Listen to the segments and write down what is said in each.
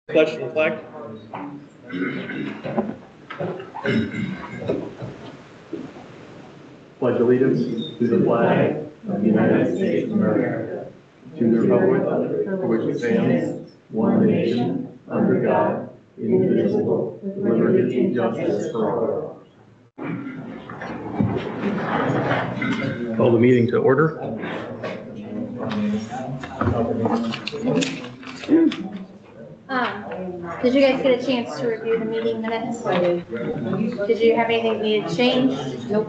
Pledge to the flag. Pledge allegiance to the flag of the United States of America, to the republic for which it stands, one nation, under God, indivisible, with liberty and justice for all. Call the meeting to order. Did you guys get a chance to review the meeting minutes? Did you have anything you needed changed? Nope.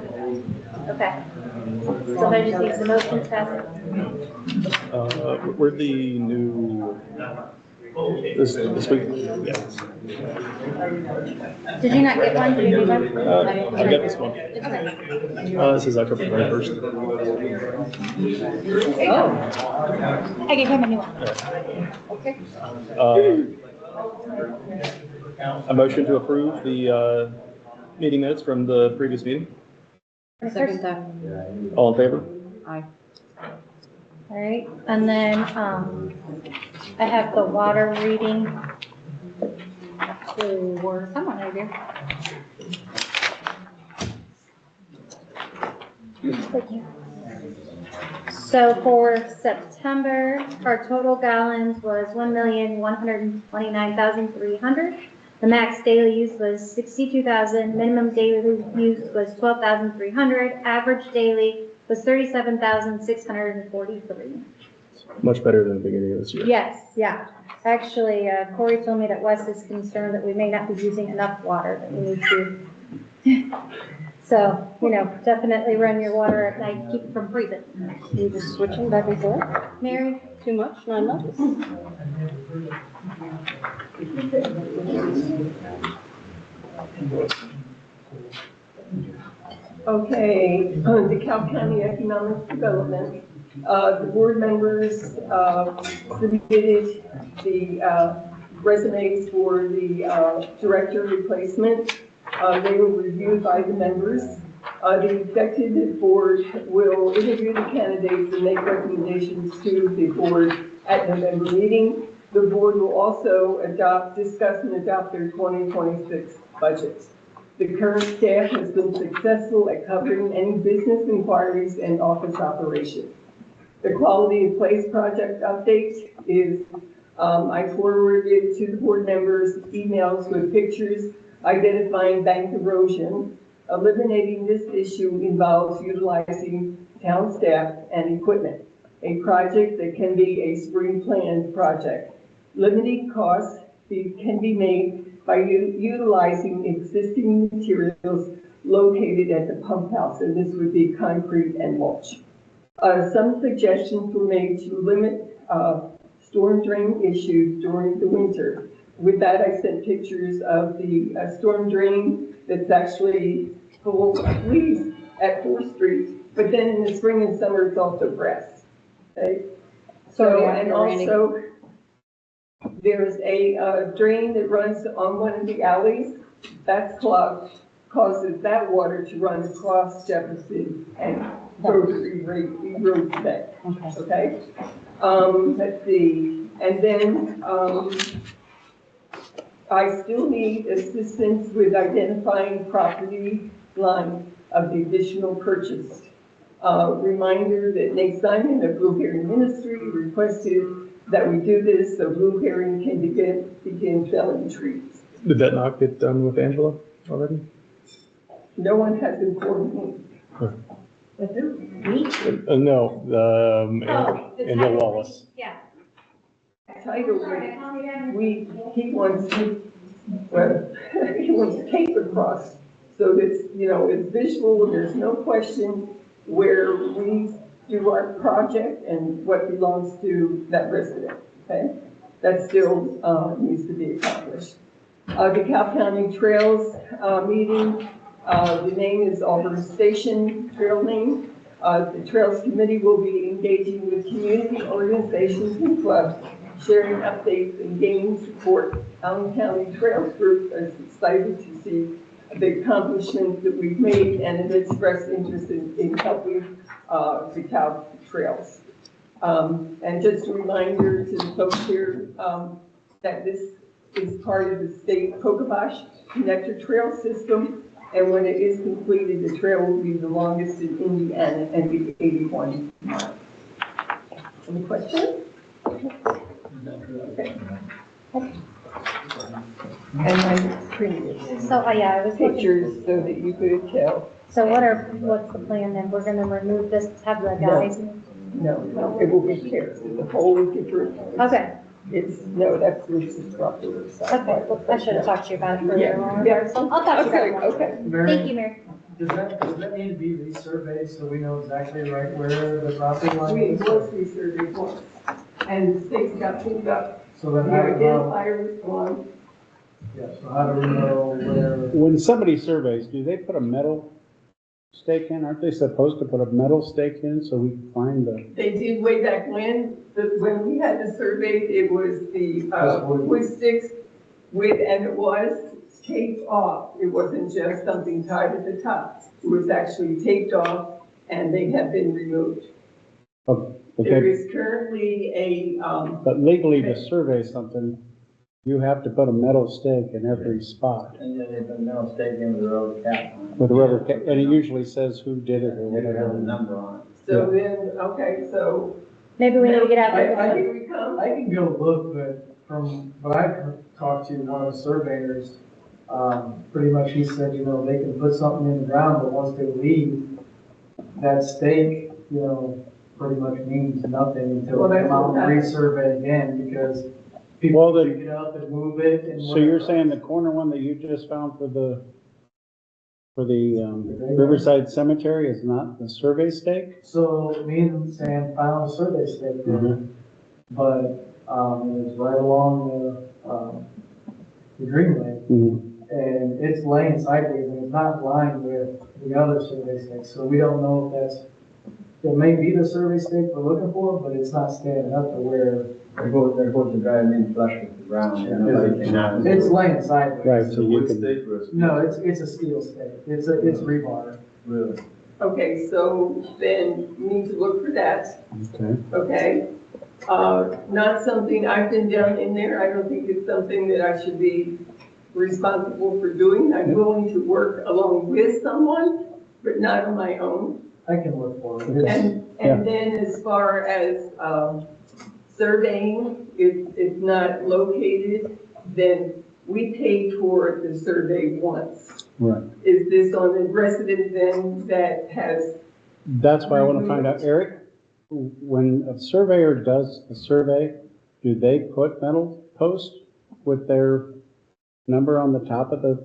Okay. So I just need some motion to pass it. We're the new, this week? Yeah. Did you not get one? Did you need one? I got this one. Okay. This is October 21st. Oh. I gave him a new one. Okay. A motion to approve the meeting minutes from the previous meeting. Second that. All in favor? Aye. All right. And then I have the water reading for someone over here. Thank you. So for September, our total gallons was 1,129,300. The max daily use was 62,000. Minimum daily use was 12,300. Average daily was 37,643. Much better than the beginning of this year. Yes, yeah. Actually, Corey told me that Wes is concerned that we may not be using enough water, that we need to. So, definitely run your water at night, keep it from freezing. You just switching back and forth? Mary? Too much? Not enough? Okay, DeKalb County Economic Development, the board members submitted the resumes for the director replacement. They were reviewed by the members. The executive board will interview the candidates and make recommendations to the board at November meeting. The board will also discuss and adopt their 2026 budgets. The current staff has been successful at covering any business inquiries and office operations. The quality of place project update is, I forwarded to the board members emails with pictures identifying bank erosion. Eliminating this issue involves utilizing town staff and equipment, a project that can be a spring planned project. Limited costs can be made by utilizing existing materials located at the pump house, and this would be concrete and mulch. Some suggestions were made to limit storm drain issues during the winter. With that, I sent pictures of the storm drain that's actually full of leaves at 4th Street, but then in the spring and summer, it's also grass. Okay? So, and also, there's a drain that runs on one of the alleys. That's clogged, causes that water to run across Jefferson and erode that. Okay? Let's see. And then I still need assistance with identifying property line of the additional purchase. Reminder that Nate Simon of Blue Heron Ministry requested that we do this so Blue Heron can begin felling trees. Did that not get done with Angela already? No one has informed me. Huh. With who? Me? No, Angela Wallace. Yeah. Title, he wants to, well, he wants to tape across so that, it's visual and there's no question where we do our project and what belongs to that resident, okay? That still needs to be accomplished. DeKalb County Trails meeting, the name is Auburn Station Trail name. The Trails Committee will be engaging with community organizations and clubs, sharing updates and gaining support. Allen County Trails Group is excited to see the accomplishments that we've made and have expressed interest in helping DeKalb Trails. And just a reminder to the folks here that this is part of the state Pocobosh Connector Trail System. And when it is completed, the trail will be the longest in Indiana and be 81 miles. Any questions? Okay. And I printed So, yeah, I was looking. pictures so that you could tell. So what's the plan then? We're gonna remove this, have the guys? No, it will be fixed. It's a whole different. Okay, No, that's the property side. okay, well, I should have talked to you about it further Yeah, on. yeah. I'll talk to you Okay, about it. okay. Thank you, Mary. Does that need to be resurveyed so we know exactly right where the property line We is? was resurveyed once, and the stakes got pulled up. So The then how, identifier was gone. yeah, so how do we know where? When somebody surveys, do they put a metal stake in? Aren't they supposed to put a metal stake in so we can find the? They did way back when we had the survey, it was the, Just wood. wood sticks with, and it was taped off. It wasn't just something tied at the top. It was actually taped off, and they have been removed. Oh, There okay, is currently a, but legally to survey something, you have to put a metal stake in every spot And then they put a metal stake in the road cap on it. with a rubber cap, and it usually says who did it or It has a whatever. number on it. so then, okay, so. Maybe we need to get out I- there. Here we come. I can go look, but from what I've talked to, one of the surveyors, pretty much he said, you know, they can put something in the ground, but once they leave, that stake, you know, pretty much means nothing until Well, they that's come out what and happened. resurvey again, because Well, people then- pick it up and move it and. So you're whatever. saying the corner one that you just found for the Riverside Cemetery is not the survey stake? So me and Sam found a survey stake there, Mhm. but, it was right along the greenway. Mhm. And it's laying sideways and it's not lined with the other survey stakes, so we don't know if that's, it may be the survey stake we're looking for, but it's not standing up to where, They're supposed to drive in flush with the ground. and nobody can- it's laying sideways. Right, so you Wood can, stake or a steel? No, it's a steel stake, it's rebar. Really? Okay, so then you need to look for that, okay. okay? Not something, I've been down in there, I don't think it's something that I should be responsible for doing. I'm willing to work along with someone, but not on my own. I can look for it. It's- And then as far as, surveying, if it's not located, then we pay for the survey once. Right. Is this on the resident then that has, That's why I want to find out, Eric, when a surveyor does a survey, do they put metal posts with their number on the top of the,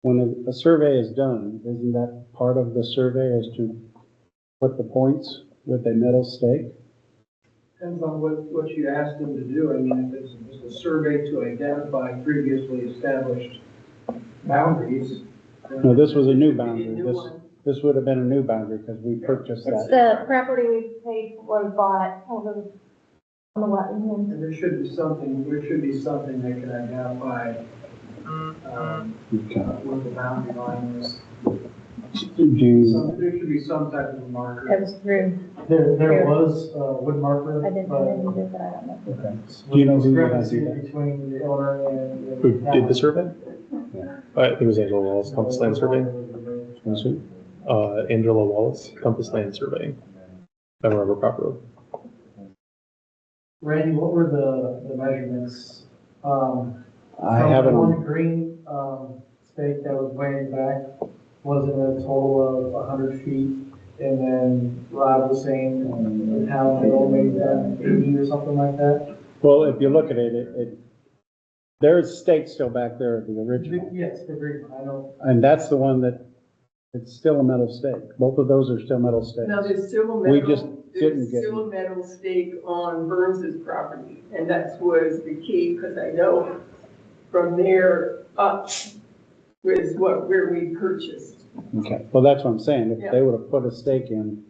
when a survey is done, isn't that part of the survey is to put the points with a metal stake? Depends on what you asked them to do. I mean, if it's just a survey to identify previously established boundaries. then- No, this was a new a boundary. new This, one? this would have been a new boundary because we purchased It's that. the property we paid for and bought over on the wetland. And there should be something that can identify, Okay. what the boundary line is. Do you, There should be some type of marker. It was through, There was a wood marker, I didn't but know they did, but I don't know. okay. Do you know who had to do discrepancy that? between the owner and. Who did the survey? Yeah. I think it was Angela Wallace, Compass Land Surveying. Was it? Angela Wallace, Compass Land Surveying. If I remember properly. Randy, what were the measurements? I have it One on, green, stake that was way back, wasn't a total of 100 feet. And then Rob was saying, the town had only done 80 or something like that. well, if you look at it, there's stakes still back there, the original. Yes, the green one, I know. And that's the one that, it's still a metal stake. Both of those are still metal stakes. No, there's still a We just metal, didn't there's get still a metal stake on Burns's property. And that was the key, because I know from there up was where we purchased. Okay, well, that's what I'm saying. If Yeah. they would have put a stake in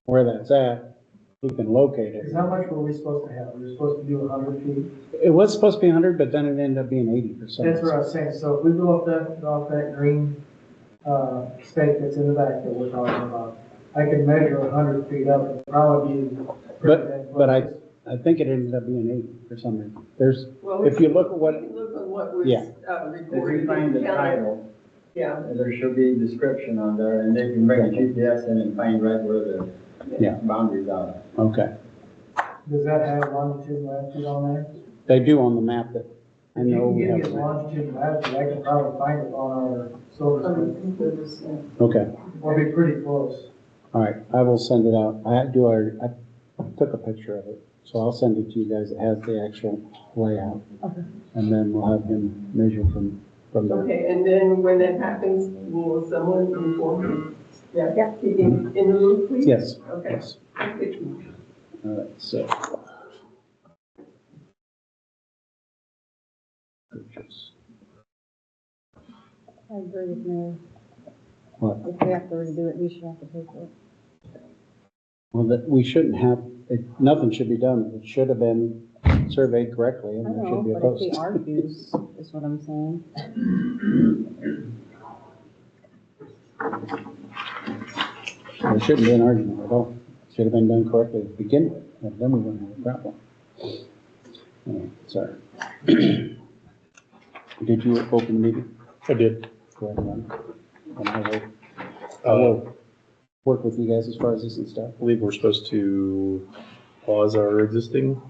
where that's at, we can locate Because it. how much were we supposed to have? We were supposed to do 100 feet. It was supposed to be 100, but then it ended up being 80%. That's what I was saying. So if we go off that green, stake that's in the back that we're talking about, I can measure 100 feet up and probably be. But I think it ended up being 80 for some reason. There's, Well, if you look at what, we can look what was, Yeah. If recorded you find the in the county. title, Yeah, there should be a description on there, and they can bring a GPS in and find right where the Yeah. boundaries are. Okay. Does that have longitude and latitude on there? They do on the map that I If you know can we give have. me a longitude and latitude, I can probably find it on our silver screen. Okay, We'll be pretty close. all right, I will send it out. I took a picture of it, so I'll send it to you guys. It has the actual layout. And then we'll have him measure from there. okay, and then when that happens, will someone inform me? Yeah, keep him in the loop, please? Yes, Okay. yes. Okay. All right, so. Purchase. I agree with Mary. What? If we have to redo it, we should have to pay for it. Well, that, we shouldn't have, nothing should be done. It should have been surveyed correctly I and there know, should be a but if post. he argues, is what I'm saying. There shouldn't be an argument at all. Should have been done correctly to begin with, and then we wouldn't have a problem. Oh, sorry. Did you open the meeting? I did. Go ahead, Ron. And I will work with you guys as far as this and stuff. I believe we're supposed to pause our existing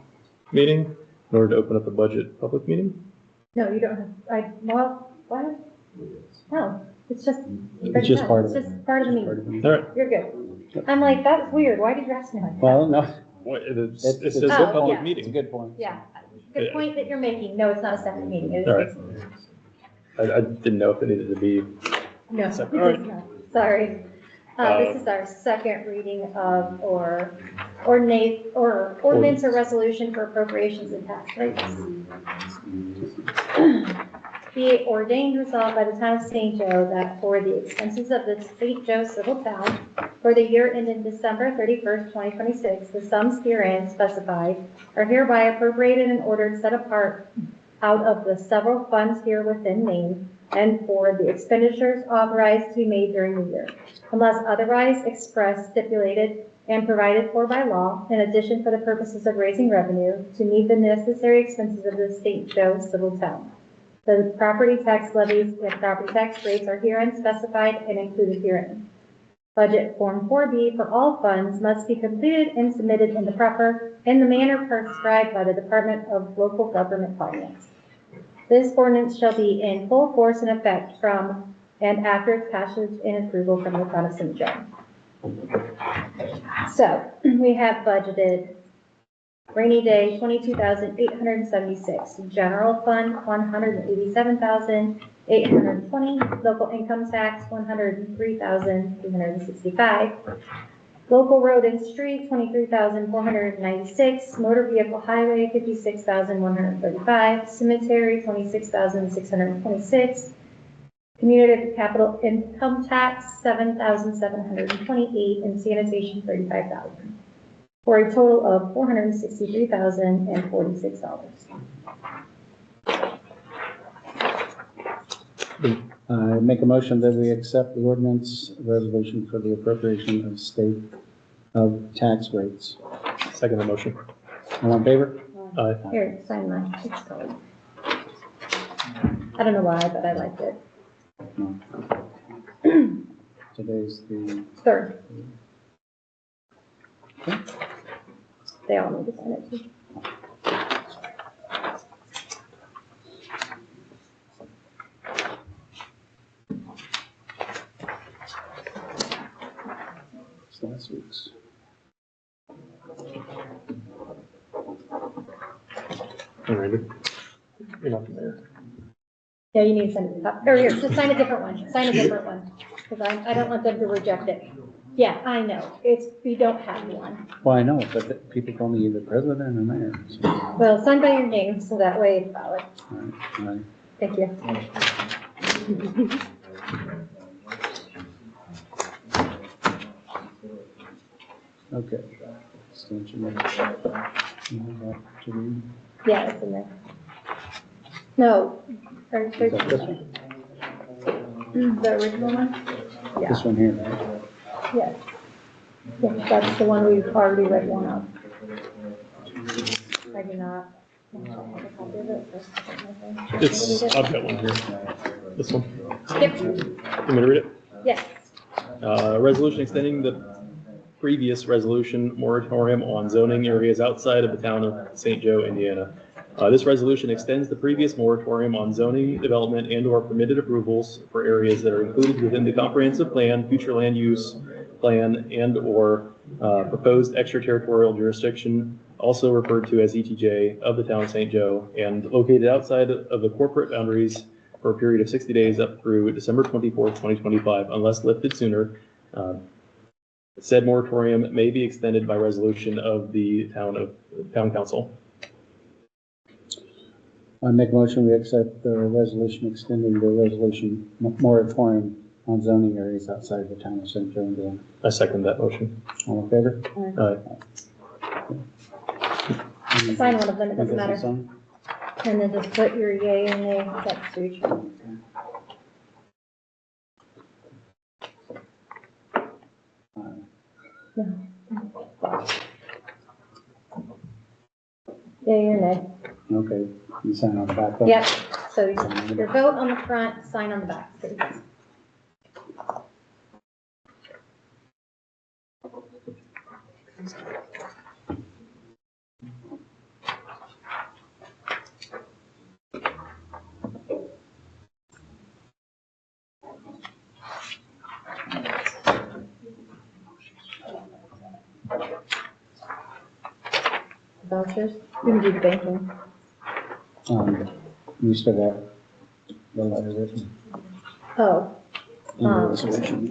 meeting in order to open up a budget public meeting. No, you don't have, well, what? No, it's just. It's just part of it. It's just part of the Part meeting. of it. All right. You're good. I'm like, that's weird. Why did you ask me like that? Well, no. Well, it's It's a a good public point. It's a meeting. good point. Yeah, good point that you're making. No, it's not a separate meeting. It is. All right. I didn't know if it needed to be. No, it So, does all right. not. Sorry. This is our second reading of ordinance or resolution for appropriations and tax rates. Be it ordained resolved by the town of St. Joe that for the expenses of the St. Joe civil town for the year ended December 31st, 2026, the sums herein specified are hereby appropriated and ordered set apart out of the several funds here within named and for the expenditures authorized to be made during the year, unless otherwise expressed, stipulated, and provided for by law, in addition for the purposes of raising revenue to meet the necessary expenses of the St. Joe civil town. The property tax levies and property tax rates are herein specified and included herein. Budget Form 4B for all funds must be completed and submitted in the manner prescribed by the Department of Local Government Finance. This ordinance shall be in full force and effect from and after its passage and approval from the town of St. Joe. So, we have budgeted rainy day, $22,876. General fund, $187,820. Local income tax, $103,365. Local road and street, $23,496. Motor vehicle highway, $56,135. Cemetery, $26,626. Community capital income tax, $7,728. And sanitation, $35,000. For a total of $463,046. Make a motion that we accept the ordinance resolution for the appropriation of state of tax rates. Second the motion. All in favor? Aye. Here, sign mine. It's colored. I don't know why, but I liked it. No. Today's the, Third. They all need to sign it too. it's last week's. All right. You're not the mayor. Yeah, you need to send it up. Or here, just sign a different one. Sign a different one. Because I don't want them to reject it. Yeah, I know. We don't have one. Well, I know, but the people call me either president or mayor. So, all Well, sign by your name, so that way it's valid. right, all right. Thank you. Okay. Extension of- you have that to read? Yeah, it's in there. No. Or Is that this one? the original one? Yeah. This one here, right? Yes. Yes, that's the one we've already read one of. I do not. It's, I've got one here. This one. Yep, You want me to read it? yes. Resolution extending the previous resolution moratorium on zoning areas outside of the town of St. Joe, Indiana. This resolution extends the previous moratorium on zoning development and/or permitted approvals for areas that are included within the comprehensive plan, future land use plan, and/or proposed extraterritorial jurisdiction, also referred to as ETJ, of the town of St. Joe, and located outside of the corporate boundaries for a period of 60 days up through December 24th, 2025, unless lifted sooner. Said moratorium may be extended by resolution of the town council. I make a motion, we accept the resolution extending the resolution moratorium on zoning areas outside the town of St. Joe, Indiana. I second that motion. All in favor? Sign one of them, it doesn't matter. Sign? And then just put your yay and nay next to each other. Yay or nay. Okay, you sign on the back though? Yep, so your vote on the front, sign on the back, please. Vouchers, you can do the banking. You still got the letter written Oh, in the resolution.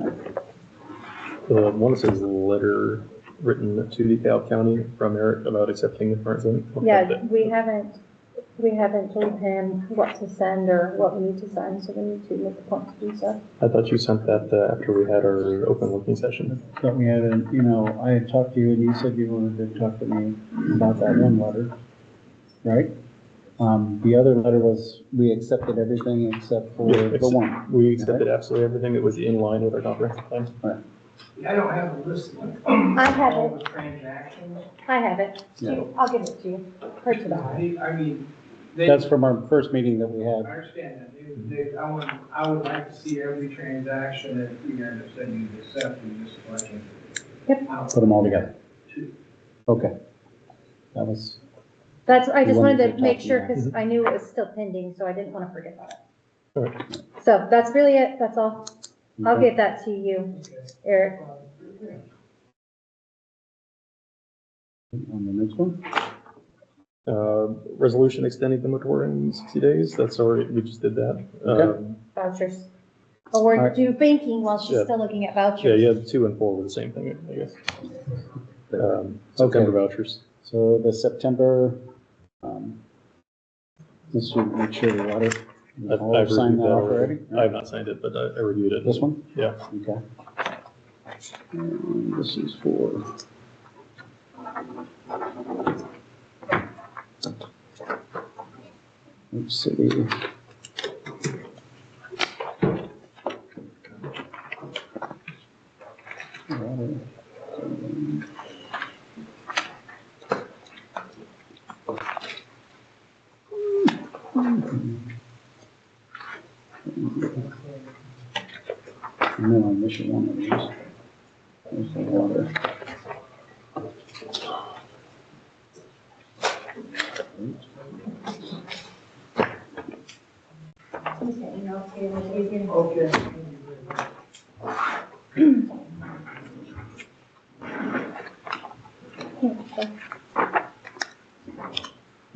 The one that says letter written to DeKalb County from Eric about accepting the current zoning. yeah, we haven't told him what to send or what we need to send, so we need to make a point to do so. I thought you sent that after we had our open working session. But we had I had talked to you and you said you wanted to talk to me about that one letter, right? The other letter was, we accepted everything except for Yeah, the one. We accepted absolutely everything that was in line with our comprehensive plan. I don't have a list of I have all it, the transactions. I have it. Yeah. I'll give it to you, or to them. I mean, they, That's from our first meeting that we I had. understand that. I would like to see every transaction that you end up sending to accepted, just so I can. Yep. Put them all together. Okay. That was, I just You wanted wanted to to make talk sure, about it. because I knew it was still pending, so I didn't want to forget about it. All right. So that's really it, that's all. I'll Okay. give that to you, Eric. on the next one. Resolution extending the moratorium 60 days. That's already, we just did that. Okay. Vouchers. Or we're Alright. do banking while she's Yeah. still looking at Yeah, vouchers. yeah, 2 and 4 were the same thing, I guess. September vouchers. So the September, let's make sure the letter. All I've signed reviewed that that off already. I have not signed it, but I reviewed it. This one? Yeah. Okay. And this is for. Which city? And then I'll miss one of these. There's the water. Okay.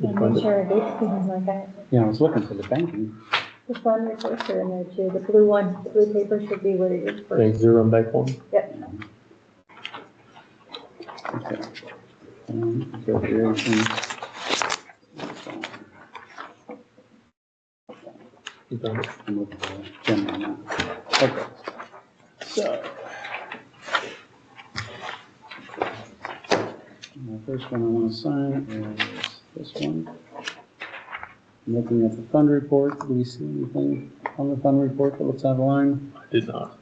Did you I'm find not it? sure it's things like that. Yeah, I was looking for the banking. This one, your first are in there too. The blue one, the blue paper should be where it is first. Bank zero and bank one. Yep. Okay. Appropriations. You found it. I'm looking for the general now. Okay. So. The first one I want to sign is this one. Looking at the fund report, do we see anything on the fund report that looks out of line? I did not.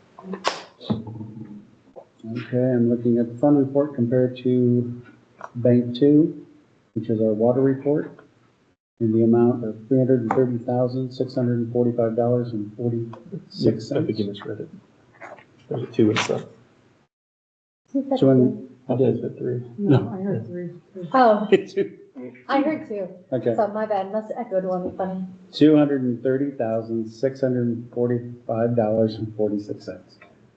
Okay, I'm looking at the fund report compared to Bank 2, which is our water report. in the amount of $330,645.46. I think you misread it. There's a 2 and stuff. So when, I did it 3. No, I heard three. Oh, I heard two. okay, So my bad, must echoed one, funny. $230,645.46.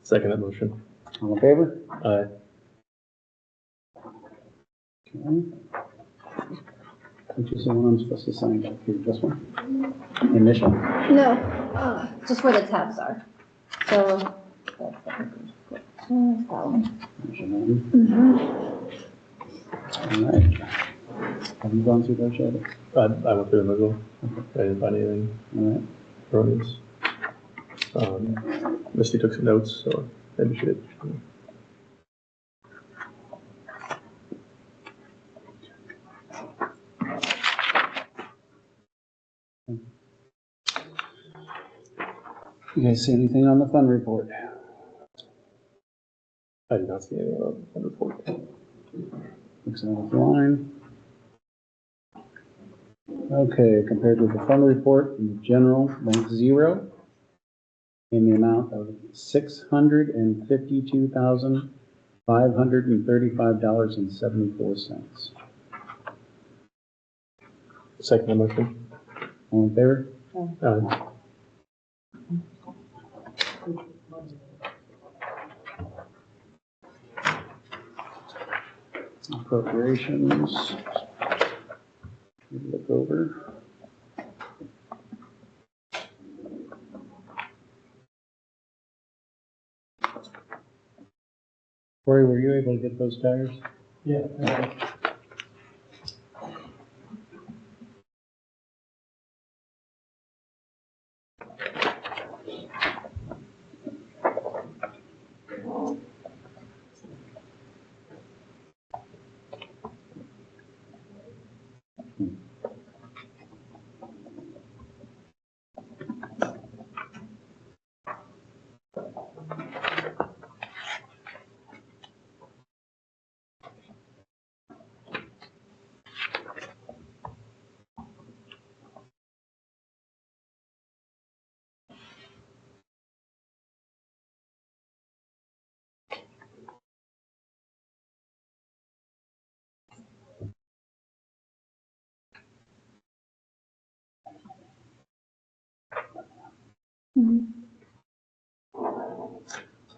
Second that motion. All in favor? Aye. Okay. Which is the one I'm supposed to sign back here, this one? Initial? No, just where the tabs are. So, that's that one. Initial one. Mhm. All right. Have you gone through those yet? I went through them as well. I didn't find anything All right. erroneous. Misty took some notes, so maybe she did. You guys see anything on the fund report? I did not see anything about the report. Looks out of line. Okay, compared with the fund report, in the general, bank zero, in the amount of $652,535.74. Second that motion. All in favor? Aye. Appropriations. Look over. Corey, were you able to get those tires? Yeah.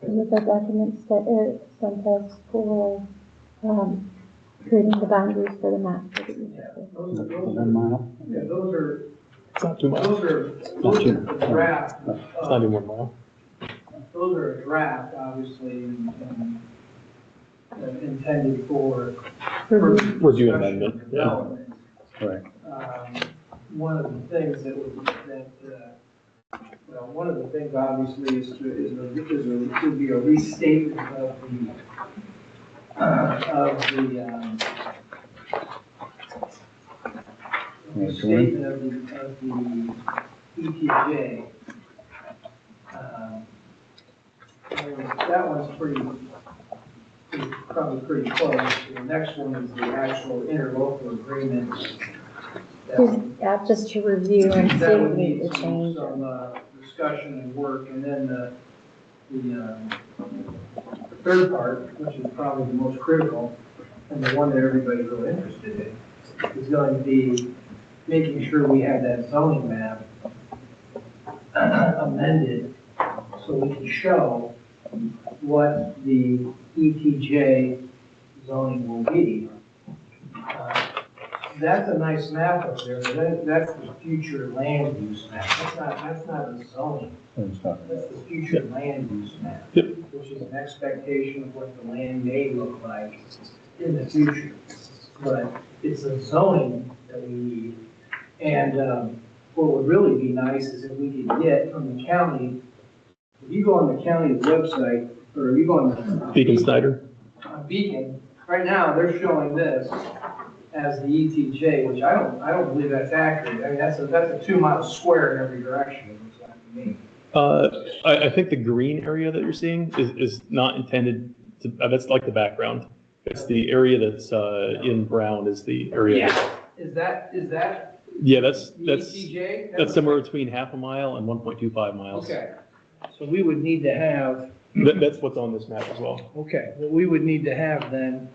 With the documents that Eric sent us for, creating the boundaries for the map. Those are, The 1 mile? yeah, those are, It's not 2 miles. those are a draft. It's not even 1 mile. Those are a draft, obviously, intended for. Review amendment, yeah. Development. Right. One of the things that well, one of the things obviously would be a restatement of the statement of the ETJ. That one's probably pretty close. The next one is the actual interlocal agreement. Just to review and see That if would we need need to change. some discussion and work, and then the third part, which is probably the most critical, and the one that everybody's really interested in, is going to be making sure we have that zoning map amended so we can show what the ETJ zoning will be. That's a nice map up there, but that's the future land use map. That's not the zoning. That's the future land use map, which is an expectation of what the land may look like in the future. But it's a zoning that we need. And what would really be nice is if we could get from the county, if you go on the county's website, or if you go on Beacon Snyder. Beacon, right now, they're showing this as the ETJ, which I don't believe that's accurate. I mean, that's a 2 mile square in every direction, it looks like to me. I think the green area that you're seeing is not intended to, that's like the background. It's the area that's in brown is the area. Yeah, is that Yeah, that's ETJ? somewhere between half a mile and 1.25 miles. Okay, so we would need to have, That's what's on this map as well. okay, what we would need to have then,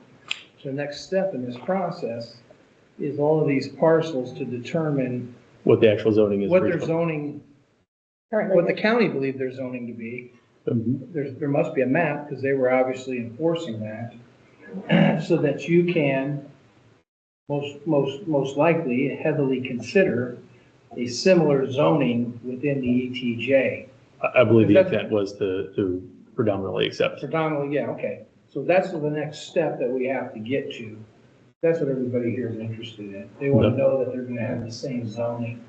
the next step in this process is all of these parcels to determine What the actual zoning is. what for their each one. zoning, what the Currently, county believe their zoning to be. Mhm. There must be a map, because they were obviously enforcing that, so that you can most likely heavily consider a similar zoning within the ETJ. I believe the That's- intent was to predominantly accept. Predominantly, yeah, okay. So that's the next step that we have to get to. That's what everybody here is interested in. They want to know that they're going to have the same zoning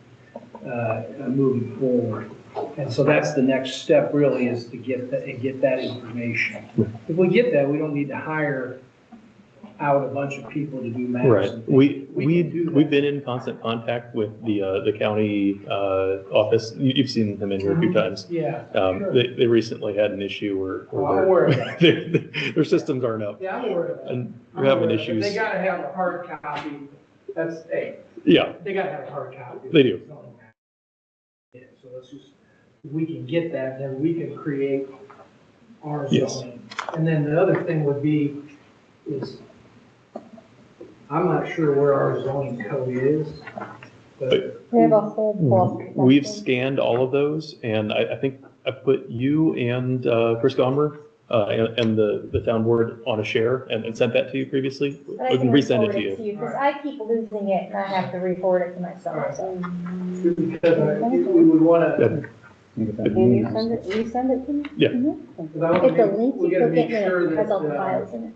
moving forward. And so that's the next step really, is to get that information. If we get that, we don't need to hire out a bunch of people to do maps. Right. and things. We've can do that. been in constant contact with the county office. You've seen them in here a few times. Yeah, sure. They recently had an issue where Oh, I'm aware of that. their systems aren't up, Yeah, I'm aware of that. and I'm we're having aware of it. issues. They gotta have a hard copy. That's, hey, Yeah, they gotta have a hard copy. They do. Yeah, so let's just, if we can get that, then we can create our Yes. zoning. And then the other thing would be, is, I'm not sure where our zoning code is, but we have a whole book. we've scanned all of those, and I think I put you and Chris Gomer and the town board on a share and sent that to you previously. But I We can can resend it forward to it to you. you, because I keep losing it and I have to re-forward it to myself, so. because we would wanna, Good. Can you send it, you send it to me? Yeah. Mhm. because I wanna It's a make- link we you gotta click make it and sure it has all the that, files in it.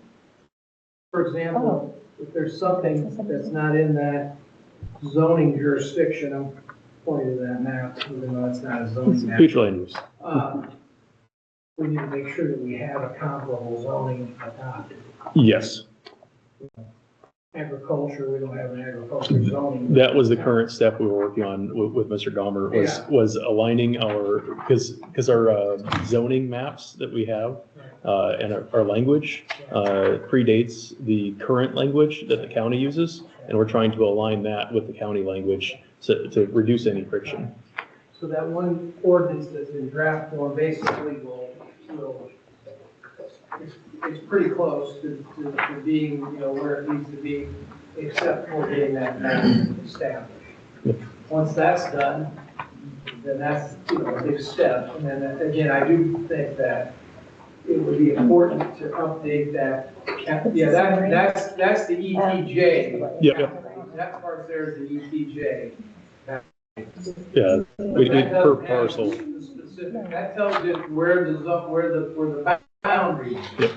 for example, if there's something that's not in that zoning jurisdiction, I'm pointing to that map, even though it's not a zoning map. Future land use. We need to make sure that we have a comparable zoning adopted. Yes, Agriculture, we don't have an agriculture zoning. that was the current step we were working on with Mr. Gomer, was aligning our, because our zoning maps that we have and our language predates the current language that the county uses, and we're trying to align that with the county language to reduce any friction. So that one ordinance that's in draft form basically will, it's pretty close to being, where it needs to be, except for getting that map established. Once that's done, then that's, a big step. And then again, I do think that it would be important to update that. Yeah, that's the ETJ. Yep. That part there is the ETJ. Yeah, we That did per doesn't have parcel. the specific. That tells you where the boundaries. Yep.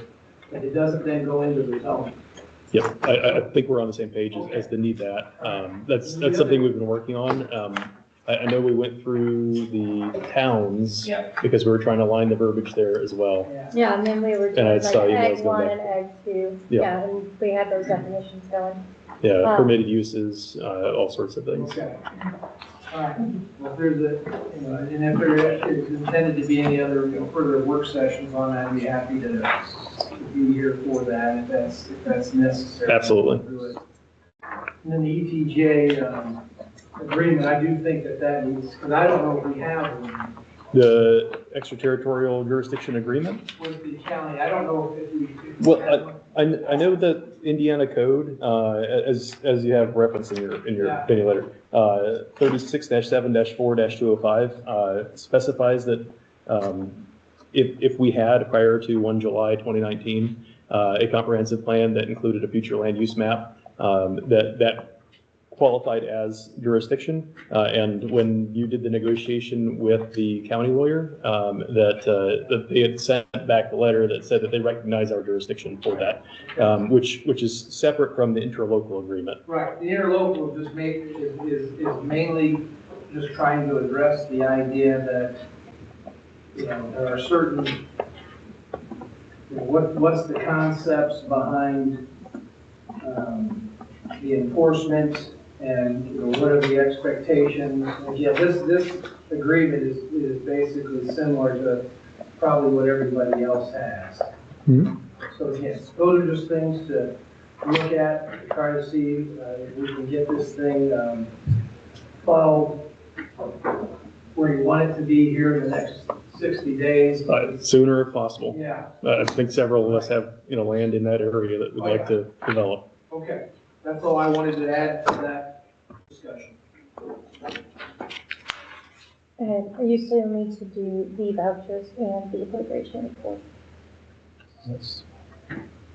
But it doesn't then go into the zone. Yep, I think we're on the same page as to need that. That's something we've been working on. I know we went through the towns Yep. because we were trying to align the verbiage there as well. Yeah. Yeah, and then we were And I doing like saw emails egg going one back. and egg two, Yeah. yeah, and we had those definitions going. Yeah, permitted uses, all sorts of things. Okay. All right. Well, if there's and if there is intended to be any other, further work sessions on that, I'd be happy to be here for that if that's necessary. Absolutely. And then the ETJ, agreement, I do think that needs, because I don't know if we have one The extraterritorial jurisdiction agreement? with the county. I don't know if we. Well, have one. I know that Indiana code, as you have referenced in your Yeah. opinion letter, 36-7-4-205 specifies that if we had prior to 1 July 2019 a comprehensive plan that included a future land use map that qualified as jurisdiction, and when you did the negotiation with the county lawyer, that they had sent back the letter that said that they recognize our jurisdiction for that, which is separate from the interlocal agreement. Right, the interlocal just is mainly just trying to address the idea that, there are certain, what's the concepts behind the enforcement, and what are the expectations? And yeah, this agreement is basically similar to probably what everybody else has. Mhm. So yes, those are just things to look at, try to see if we can get this thing filed where you want it to be here in the next 60 days. Sooner if possible. Yeah, I think several of us have, land in that area that we'd like to develop. okay. That's all I wanted to add to that discussion. And you still need to do the vouchers and the appropriation report. That's-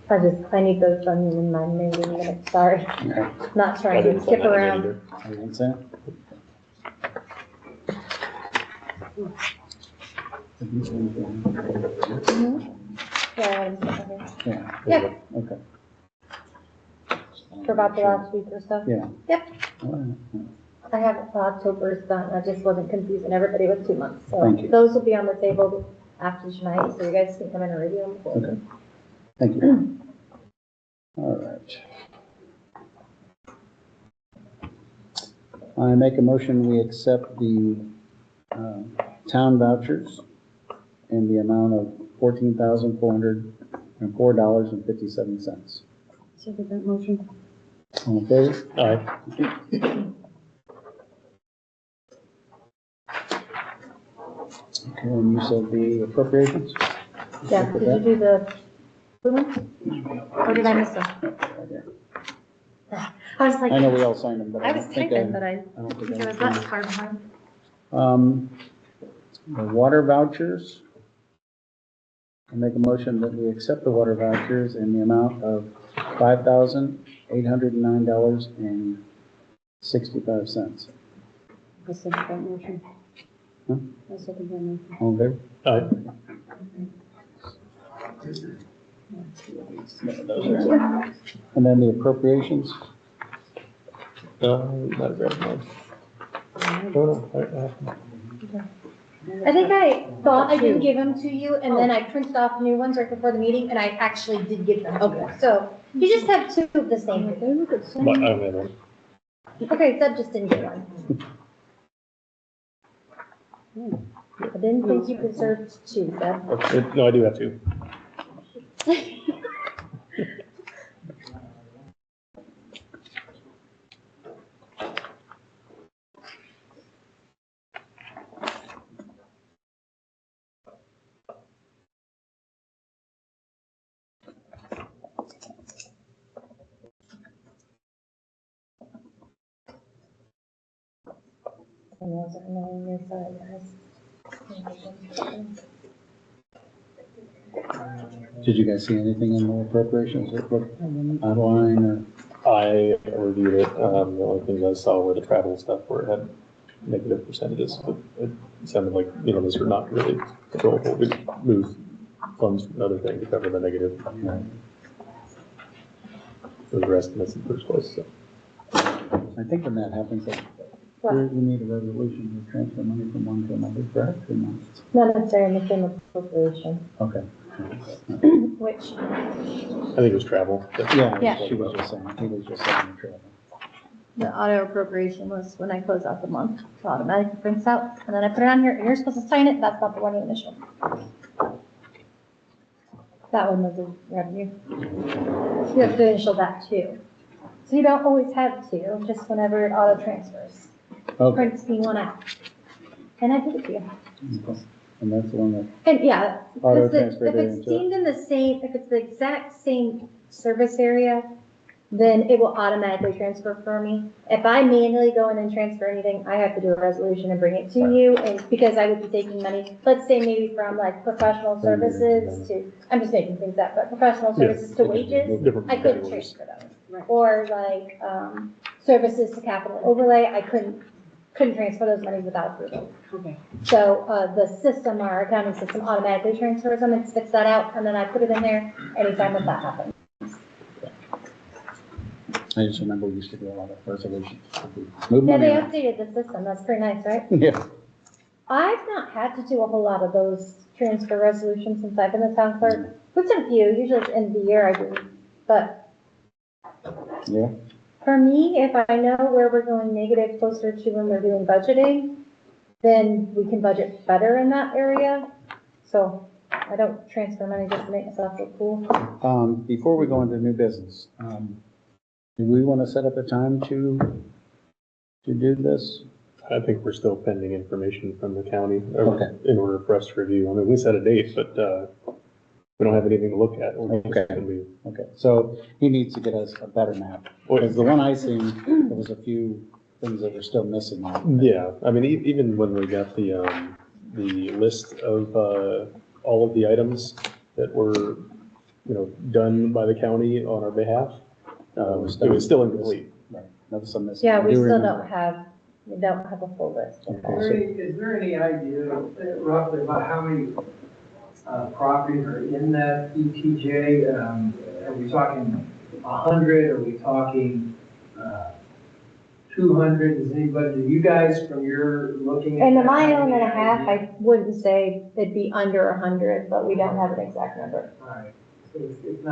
I need those done in my meeting minutes, sorry. Okay. Not I trying to didn't skip find that around. either. I didn't say it. Yeah, Yeah, Yep, okay. for about the last week or so. Yeah. Yep. All right. I have October's done, I just wasn't confusing everybody with 2 months. So Thank you. those will be on the table after tonight, so you guys can come in and review them. for me. Okay. Thank you. All right. I make a motion, we accept the town vouchers in the amount of $14,404.57. Second that motion. All in favor? Aye. Okay, and you said the appropriations? Yeah, did you do the, blue one? Or did I miss them? Right there. I was like, I know we all signed them, but I I was don't think typing, but I I don't think think I was I. that far behind. The water vouchers. I make a motion that we accept the water vouchers in the amount of $5,809.65. I second that motion. Huh? I second that motion. All in favor? Aye. And then the appropriations. Might have grabbed mine. Oh, no, I think I thought I didn't give them to you, and then I printed off new ones right before the meeting, and I actually did give them to you. So you just have two of the same. They look the I same. don't have one. Okay, Seb just didn't get one. I didn't think you deserved two, Seb. No, I do have two. I wasn't knowing your side, guys. Did you guys see anything in the appropriations that looked out of line or? I reviewed it. The only things I saw were the travel stuff where it had negative percentages, but it sounded like, those are not really controllable. We move funds from another thing to cover the negative. Those are estimates in the first place, so. I think when that happens, we need a resolution to transfer money from one to another, correct, or not? Not necessarily in the same appropriation, Okay. which, I think it was travel. Yeah, Yeah. she was just saying, he was just saying the travel. the auto appropriation was when I close out the month, it automatically prints out, and then I put it on here, and you're supposed to sign it, that's not the one you initial. That one was a revenue. You have to initial that too. So you don't always have to, just whenever it auto transfers. Okay. Prints me one out. And I give it to you. Okay. And that's the one that, And yeah, Auto because if transfer data it's into it. deemed in the same, if it's the exact same service area, then it will automatically transfer for me. If I manually go in and transfer anything, I have to do a resolution and bring it to you, and because I would be taking money, let's say maybe from like professional services to, I'm just making things up, but professional services to wages, Different I couldn't categories. transfer those. Or like, services to capital overlay, I couldn't transfer those monies without approval. Okay. So, the system, our accounting system automatically transfers them and spits that out, and then I put it in there anytime that happens. I just remember we used to do a lot of resolutions. Move Yeah, money they around. updated the system, that's pretty nice, right? Yeah. I've not had to do a whole lot of those transfer resolutions since I've been the town clerk. We've done a few, usually at the end of the year I do, but Yeah. for me, if I know where we're going negative closer to when we're doing budgeting, then we can budget better in that area. So I don't transfer money just to make myself look cool. Before we go into new business, do we want to set up a time to do this? I think we're still pending information from the county Okay. in order for us to review. I mean, we set a date, but, we don't have anything to look at. We're just Okay. gonna be- Okay, so he needs to get us a better map, because the one I seen, there was a few things that were still missing on it. Yeah, I mean, even when we got the list of, all of the items that were, done by the county on our behalf, it was still incomplete. Right, that was some missing. Yeah, I we do still remember. we don't have a full list. of all. Is there any idea roughly about how many properties are in that ETJ? Are we talking 100? Are we talking 200? Is anybody, do you guys from your looking at? In that, my have own any and a half, idea? I wouldn't say it'd be under 100, but we don't have an exact number. All right. So it's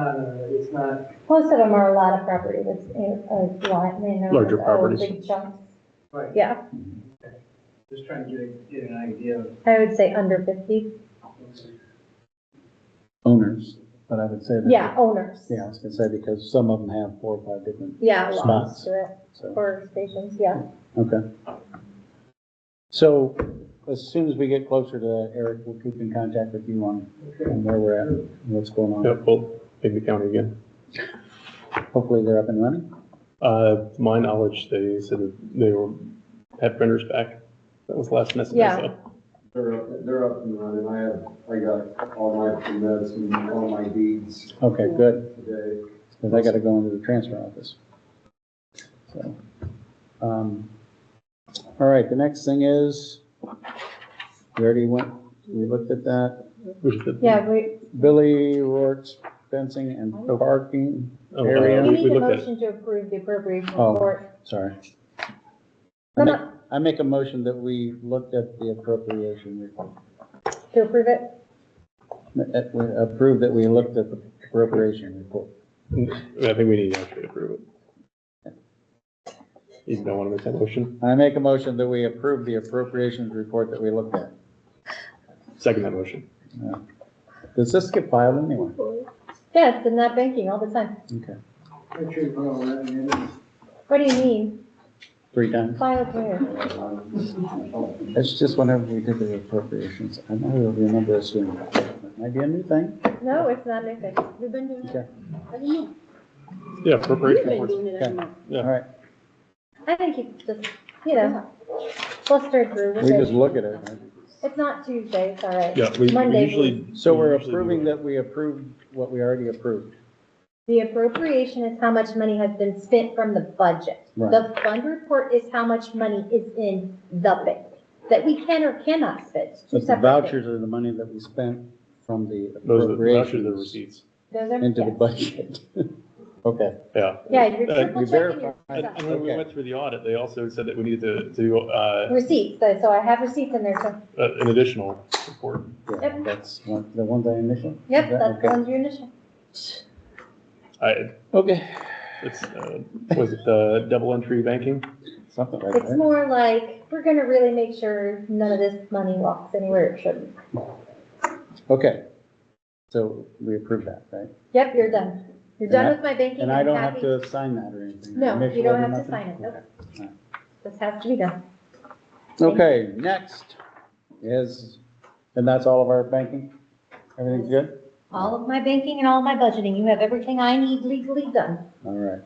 not, Most of them are a lot of property that's a lot, Larger properties. big chunks. right, Yeah, just trying to get an idea of. I would say under 50. Owners, but I would say that. Yeah, owners. Yeah, I was gonna say, because some of them have 4 or 5 different, Yeah, lots Spots. to it, so, or stations, yeah. okay. So, as soon as we get closer to that, Eric, we'll keep in contact with you on where we're at, and what's going on. Yep, we'll ping the county again. Hopefully they're up and running. To my knowledge, they said that had printers back. That was the last message I Yeah. saw. They're up and running. I got all my permits and all my deeds Okay, good, today. because I gotta go into the transfer office. So, all right, the next thing is, we already we looked at that. Yeah, we Billy Rourke's fencing and parking Oh, area. need a looked at- motion to approve the appropriation Oh. report. Sorry. No, no. I make a motion that we looked at the appropriation report. To approve it? We approve that we looked at the appropriation report. I think we need to actually approve it. You don't want to make that motion? I make a motion that we approve the appropriations report that we looked at. Second that motion. Does this get filed anywhere? Yeah, it's in that banking all the time. Okay. Make sure you put all that in. What do you mean? 3 times? File it where? It's just whenever we did the appropriations. I don't remember us doing that. It might be a new thing. No, it's not anything. We've been doing Okay. it. I don't know. Yeah, appropriation reports. Okay. All right. I think you just, flustered through with We just it. look at it. It's not Tuesday, it's all right. Yeah, we Monday, usually. So we're we usually do approving it. that we approved what we already approved. The appropriation is how much money has been spent from the budget. Right. The fund report is how much money is in the bank that we can or cannot spend. It's two But the separate vouchers things. are the money that we spent from the Those are the vouchers, the appropriations receipts. Those are, into the yes. budget. Okay. Yeah. Yeah, you're Uh, triple we checking verified- your And stuff. and when we Okay. went through the audit, they also said that we needed to Receipts, so I have receipts in there, so, an additional report. Yeah, Yep. that's the ones I initialed? yep, Is that that's okay? on your initial. Okay, It's, was it double entry banking? something like It's that. more like, we're gonna really make sure none of this money walks anywhere it shouldn't. Okay, so we approve that, right? Yep, you're done. You're And done I- with my banking. And I I'm don't have happy. to sign that or anything? No, you Initial don't or have to nothing? sign it, nope. Okay. This has to be done. Okay, next is, and that's all of our banking? Everything's good? All of my banking and all of my budgeting, you have everything I need legally done. All right.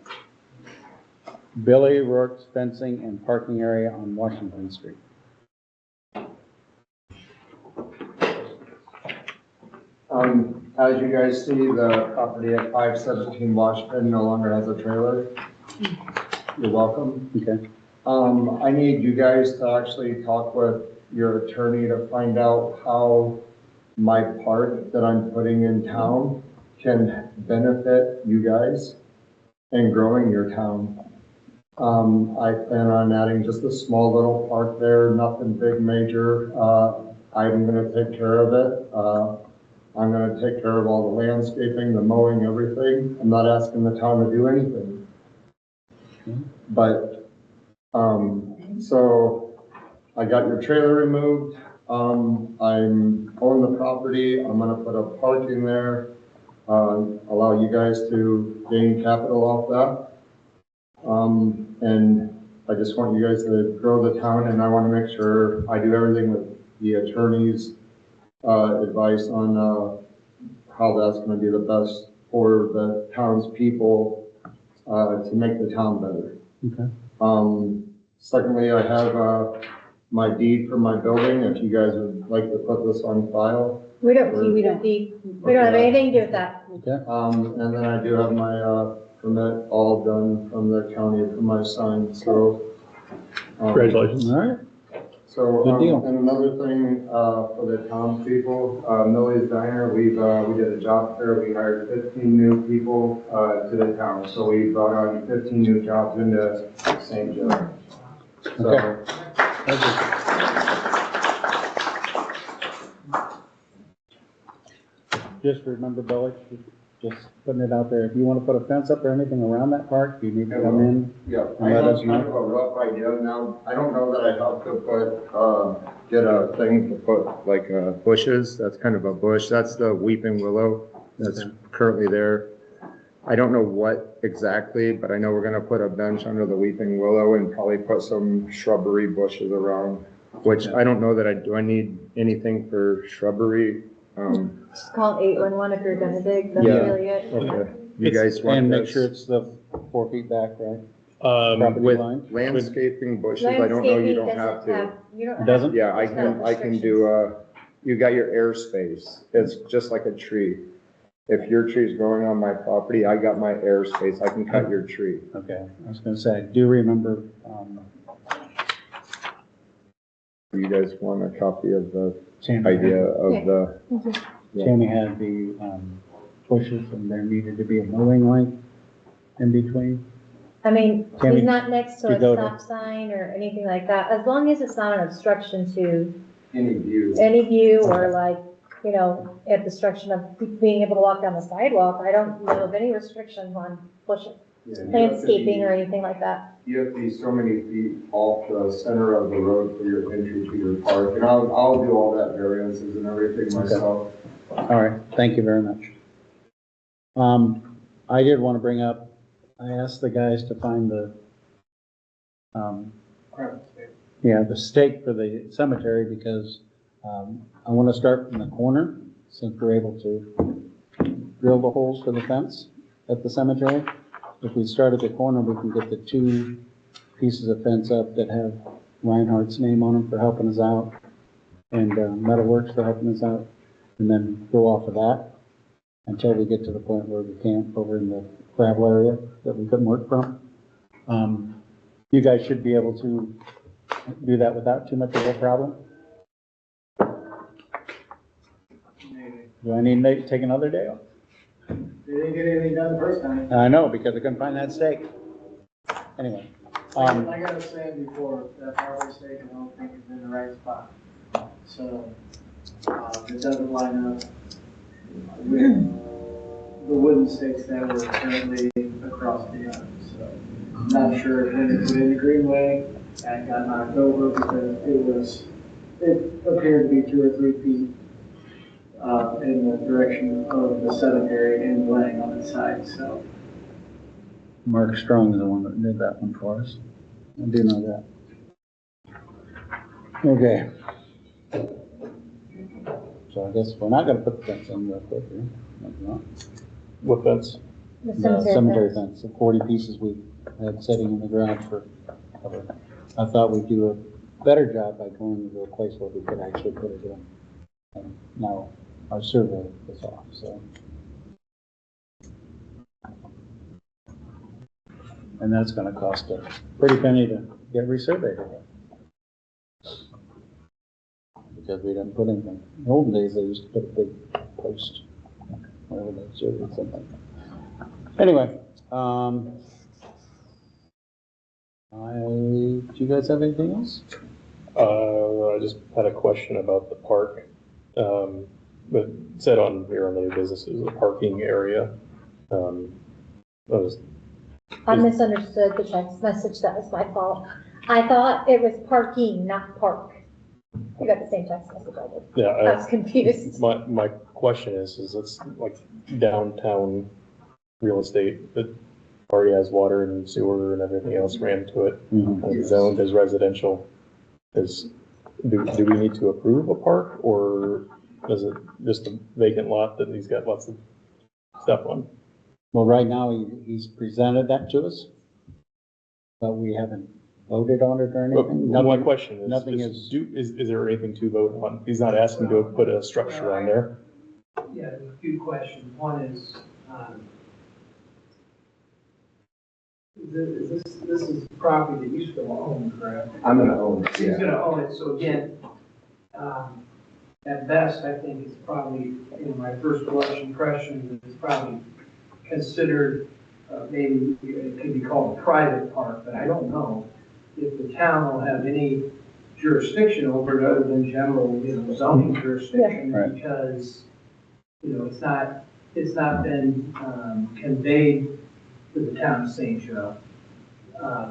Billy Rourke's fencing and parking area on Washington Street. As you guys see, the property at 517 Washington no longer has a trailer. You're welcome. Okay, I need you guys to actually talk with your attorney to find out how my part that I'm putting in town can benefit you guys in growing your town. I plan on adding just a small little park there, nothing big major. I'm gonna take care of it. I'm gonna take care of all the landscaping, the mowing, everything. I'm not asking the town to do anything. But, so I got your trailer removed. I'm own the property. I'm gonna put a parking there, allow you guys to gain capital off that. And I just want you guys to grow the town, and I want to make sure I do everything with the attorney's advice on how that's going to be the best for the townspeople to make the town better. Okay. Secondly, I have my deed for my building, if you guys would like to put this on file. We don't have anything to do with that. Okay. And then I do have my permit all done from the county for my son, so. Congratulations. All right. So, Good deal. and another thing, for the townspeople, Millie's Diner, we did a job fair, we hired 15 new people, to the town, so we brought on 15 new jobs into St. Joe. So, Okay. Thank you. Just remember, Billy, just putting it out there, if you want to put a fence up or anything around that park, you need to come in. yeah, I And let have us kind know. of a rough idea now, I don't know that I have to put, get a thing to put like, bushes, that's kind of a bush, that's the weeping willow, that's Okay. currently there. I don't know what exactly, but I know we're gonna put a bench under the weeping willow and probably put some shrubbery bushes around, which I don't know that do I need anything for shrubbery? Just call 811 if you're gonna dig, that's Yeah. really it. Okay. You guys want And make this? sure it's the 4 feet back, right? Property With line? landscaping bushes, I don't know, you don't have to. You don't have. Doesn't? Yeah, I there's no can do, you got your airspace, it's just like a tree. If your tree's growing on my property, I got my airspace, I can cut your tree. Okay, I was gonna say, I do remember, You guys want a copy of the Tammy, idea of the, Tammy had the, bushes and there needed to be a mowing length in between. I mean, Tammy, he's not next to you a go to- stop sign or anything like that, as long as it's not an obstruction to any view. any view or like, you know, a obstruction of being able to walk down the sidewalk. I don't know of any restrictions on bush landscaping or anything like that. You have to be so many feet off the center of the road for your entry to your park, and I'll do all that variances and everything myself. All right, thank you very much. I did want to bring up, I asked the guys to find the, the stake for the cemetery because, I want to start from the corner since we're able to drill the holes for the fence at the cemetery. If we start at the corner, we can get the 2 pieces of fence up that have Reinhardt's name on them for helping us out and, Metalworks for helping us out, and then go off of that until we get to the point where we camp over in the gravel area that we couldn't work from. You guys should be able to do that without too much of a problem. Do I need to take another day off? They didn't get anything done the first time. I know, because I couldn't find that stake. Anyway, Like I was saying before, that Harvard stake, I don't think is in the right spot. So, it doesn't line up with the wooden stakes that were currently across the yard. So, I'm not sure if when they put in the greenway, that got knocked over because it appeared to be 2 or 3 feet in the direction of the cemetery and laying on its side, so. Mark Strong is the one that did that one for us. I do know that. Okay. So I guess we're not gonna put the fence in real quick here. Maybe not. What fence? The cemetery fence, the 40 pieces we had sitting in the garage for cover. I thought we'd do a better job by going to a place where we could actually put it in. And now our survey is off, so. And that's gonna cost a pretty penny to get resurveyed again. Because we didn't put anything. In the olden days, they used to put a big post wherever they surveyed something. Anyway, do you guys have anything else? I just had a question about the park. It said on here on the new businesses, the parking area. I misunderstood the text message, that was my fault. I thought it was parking, not park. You got the same text message I did. Yeah, I was confused. my question is it's like downtown real estate, but already has water and sewer and everything else ran to it, Mhm. and it's zoned as residential. Do we need to approve a park, or is it just a vacant lot that he's got lots of stuff on? Well, right now, he's presented that to us, but we haven't voted on it or But anything. my Nothing- question is, nothing is there anything to vote on? He's not asking to put a structure on there. Yeah, there's a few questions. One is, this is property that you still own, correct? I'm gonna own it, He's yeah. gonna own it, so again, at best, I think it's probably, in my first blush impression, it's probably considered, maybe it could be called a private park, but I don't know if the town will have any jurisdiction over it other than general, zoning jurisdiction, Right. because, it's not been, conveyed to the town of St. Joe.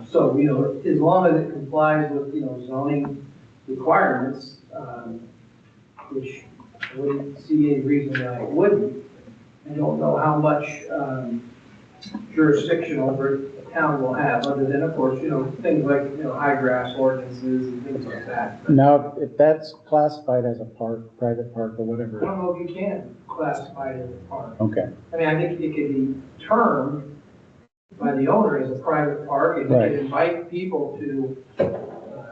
So, as long as it complies with, zoning requirements, which I wouldn't see any reason why it wouldn't. I don't know how much, jurisdiction over it the town will have, other than, of course, things like, high grass ordinances and things like that. But Now, if that's classified as a park, private park or I whatever, don't know if you can classify it as a park. okay, I mean, I think it could be termed by the owner as a private park, and you Right. could invite people to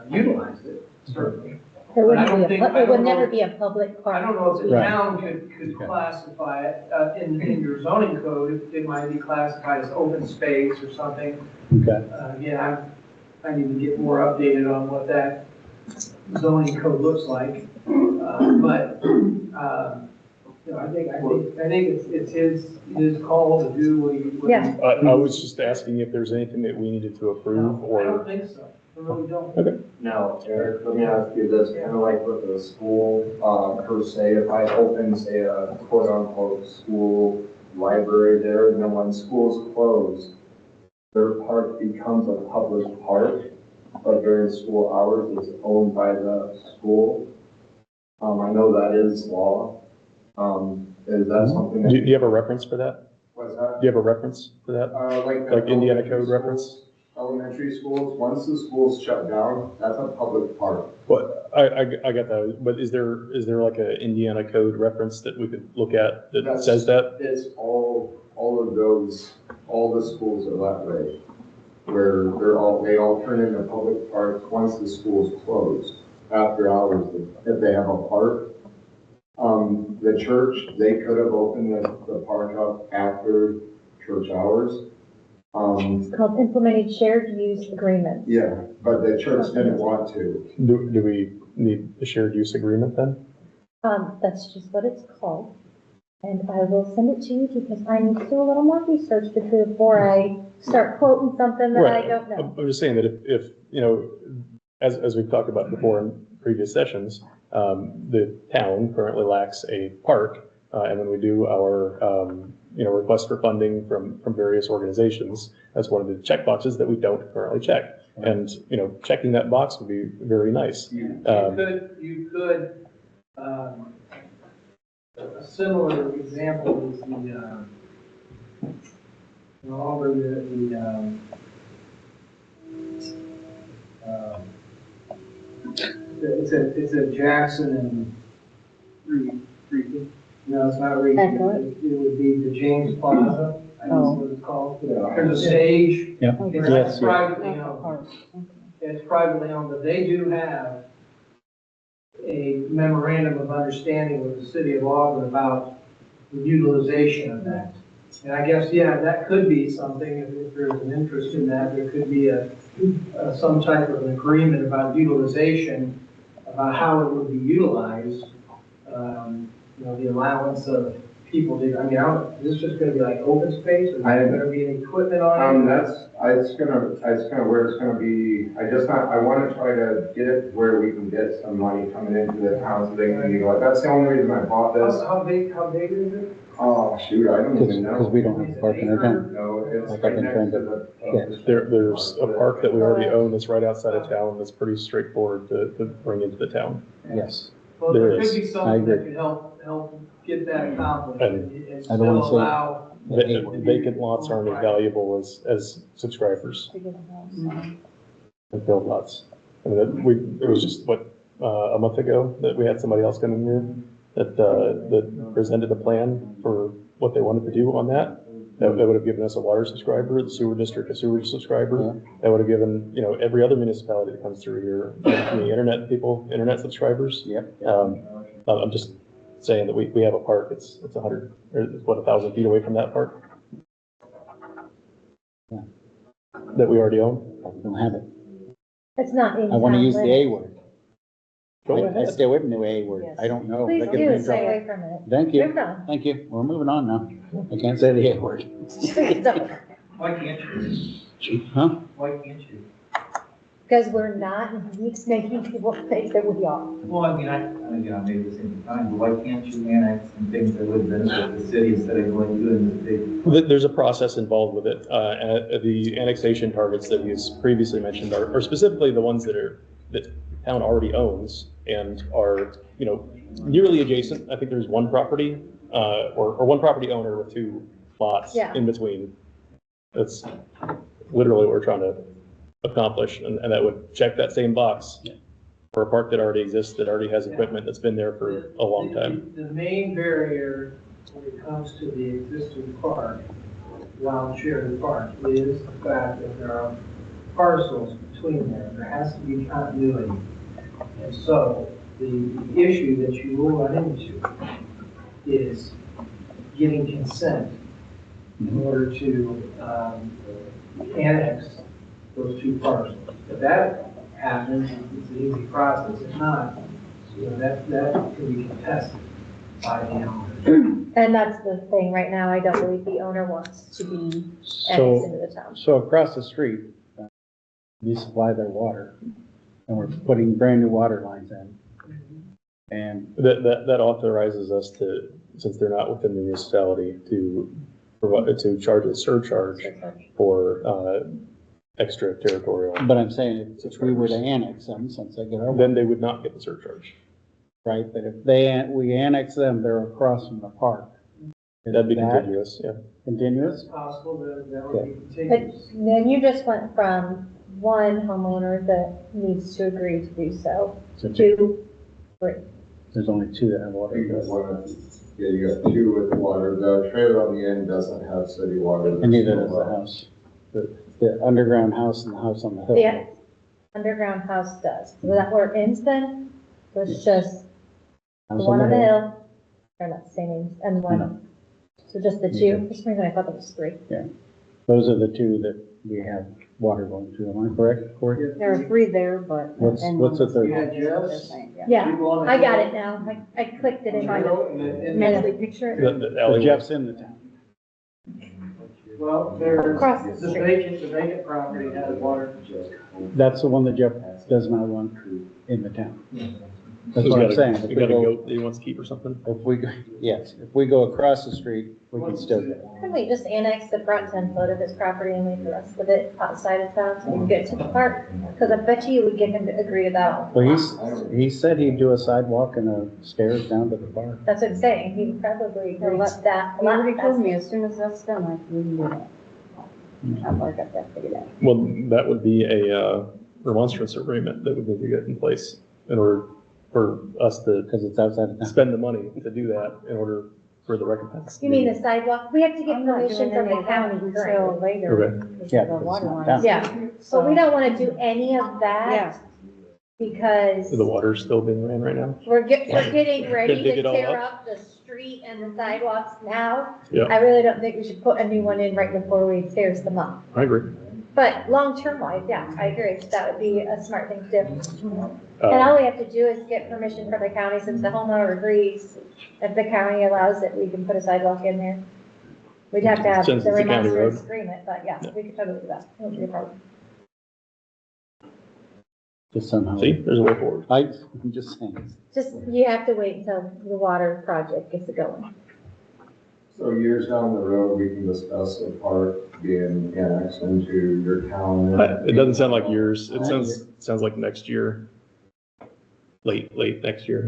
utilize it, certainly. There But I don't wouldn't be, think- I it would don't never know- be a public park. I don't know if the Right. town could classify it, in your zoning code, it might be classified as open space or something. okay. Again, I need to get more updated on what that zoning code looks like. But, I think it's his call to do what he. Yeah. I was just asking if there's anything that we needed to approve, I don't or, think so, I really don't. Now, Eric, let me ask you this, kind of like with the school, per se, if I open, say, a quote-unquote school library there, and then when school's closed, their park becomes a public park, but during school hours, it's owned by the school. I know that is law. Is that something that? do you have a reference for that? What's that? Do you have a reference for that? Like. Like Indiana elementary code schools- reference? Elementary schools, once the school's shut down, that's a public park. But I got that, but is there like a Indiana code reference that we could look at that That's- says that? It's all of those, all the schools are that way. Where they all turn into public parks once the school's closed, after hours, if they have a park. The church, they could have opened the park up after church hours. It's called implemented shared use agreement. Yeah, but the church didn't want to. Do we need a shared use agreement then? That's just what it's called. And I will send it to you because I need to do a little more research before I start quoting something that I don't know. I'm just saying that if as we've talked about before in previous sessions, the town currently lacks a park, and when we do our, request for funding from various organizations, that's one of the check boxes that we don't currently check. And, checking that box would be very nice. You could, a similar example is it's a Jackson and Reed. No, it's not Reed. Echo. It would be the James Plaza, I think that's what it's called. Yeah. There's a stage. Yeah. It's Yes, yeah. privately owned. It's privately owned, but they do have a memorandum of understanding with the city of Auburn about the utilization of that. And I guess, yeah, that could be something, if there's an interest in that, there could be some type of an agreement about utilization, about how it would be utilized. The allowance of people to, is this just gonna be like open space, or is there gonna be any equipment on it? It's gonna where it's gonna be, I wanna try to get it where we can get some money coming into the town so they can utilize. That's the only reason I bought this. How big is it? Oh, shoot, I don't even know. Because we don't have a park in our town. No, it's Like I've right been next trying to to the. There's a park that we already own that's right outside of town that's pretty straightforward to bring into the town. Yes. Well, There there is. could be I something that agree. could help get that accomplished And and I don't wanna still say- allow. Vacant lots aren't as valuable as subscribers and build lots. And it was just, a month ago that we had somebody else come in here that presented a plan for what they wanted to do on that. That would have given us a water subscriber, the sewer district, a sewer subscriber. That would have given, every other municipality that comes through here, the internet people, internet subscribers. Yep. I'm just saying that we have a park, it's 1,000 feet away from that park. Yeah. That we already own. I don't have it. It's not in I want to town use the limits. A word. Go I ahead. stay away from the A word. I don't know. Please That gets me in do stay trouble. away from it. Thank you. Move on. Thank you. We're moving on now. I can't say the A word. Please don't. Why can't you? Huh? Why can't you? Because we're not, and he's making people think that we are. Well, I mean, I made this in time, but why can't you annex some things that would benefit the city instead of going doing this big? There's a process involved with it. The annexation targets that he's previously mentioned are specifically the ones that town already owns and are, nearly adjacent. I think there's one property, or one property owner with two lots Yeah. in between. That's literally what we're trying to accomplish, and that would check that same box for a park that already exists, that already has equipment that's been there for a long time. The main barrier when it comes to the existing park, Wild Cherry Park, is the fact that there are parcels between there. There has to be continuity. And so the issue that you will run into is getting consent in order to annex those two parcels. If that happens, it's an easy process. If not, that can be contested by the owner. And that's the thing, right now, I don't believe the owner wants to be annexed So, into the town. so across the street, we supply their water and we're putting brand new water lines in. And That authorizes us to, since they're not within the municipality, to charge a surcharge for extraterritorial. but I'm saying if we were to annex them, since they get our, Then they would not get the surcharge. right, but if we annex them, they're across from the park. Is That'd be that continuous, yeah. Continuous? It's possible that would be But continuous. then you just went from one homeowner that needs to agree to do so So to three. there's only two that have water. You got one, yeah, you got two with water. The trailer on the end doesn't have city water. And neither does the house. The underground house and the house on the hill. The underground house does. Is that where it ends then? So it's just the House one on the hill, or not the same names, and I know. one. So just the two? For some reason I thought there was three. Those are the two that we have water going to. Am I correct, Corey? There are three there, but. What's the third? Yeah, one? Jeff's. Yeah, People on the I got hill, it now. I clicked it in. on the hill, and Mentally picture it. The The alleyway. Jeff's in the town. well, there's, Across the the vacant property has water. That's the one that Jeff does not want in the town. That's He's what got I'm a- saying. If He we got a go, goat that he wants to keep or something? if we go, yes, if we go across the street, we can still get it. Couldn't we just annex the front 10 foot of his property and leave the rest of it outside of town so we can get to the park? Because I bet you would get him to agree to that. Well, he said he'd do a sidewalk and a stairs down to the park. That's what I'm saying. He would probably agree to that. He already told me as soon as that's done, we can do that. I've already got that figured out. Well, that would be a remonstrance agreement that would need to get in place in order for us to Because it's outside of town. spend the money to do that in order for the recompense. You mean the sidewalk? We have to get I'm not permission doing from any the of that county. until currently. later. Okay. because Yeah, of the because water it's not lines. down. Yeah, but we don't want to do any of that Yeah. because The water's still being ran right now? we're getting ready dig to it all tear up? up the street and the sidewalks now. Yeah. I really don't think we should put a new one in right before we tear them up. I agree. But long-term wise, yeah, I agree. That would be a smart thing to do. Uh, And all we have to do is get permission from the county, since the homeowner agrees. If the county allows it, we can put a sidewalk in there. We'd have to have Since the it's a county remonstrance road. agreement, but yeah, we could totally do that. It wouldn't be a problem. Just somehow. See, there's a way forward. I'm just saying. Just, you have to wait until the water project gets going. So years down the road, we can discuss a park being annexed into your town. It doesn't sound like yours. It sounds like next year. late next year.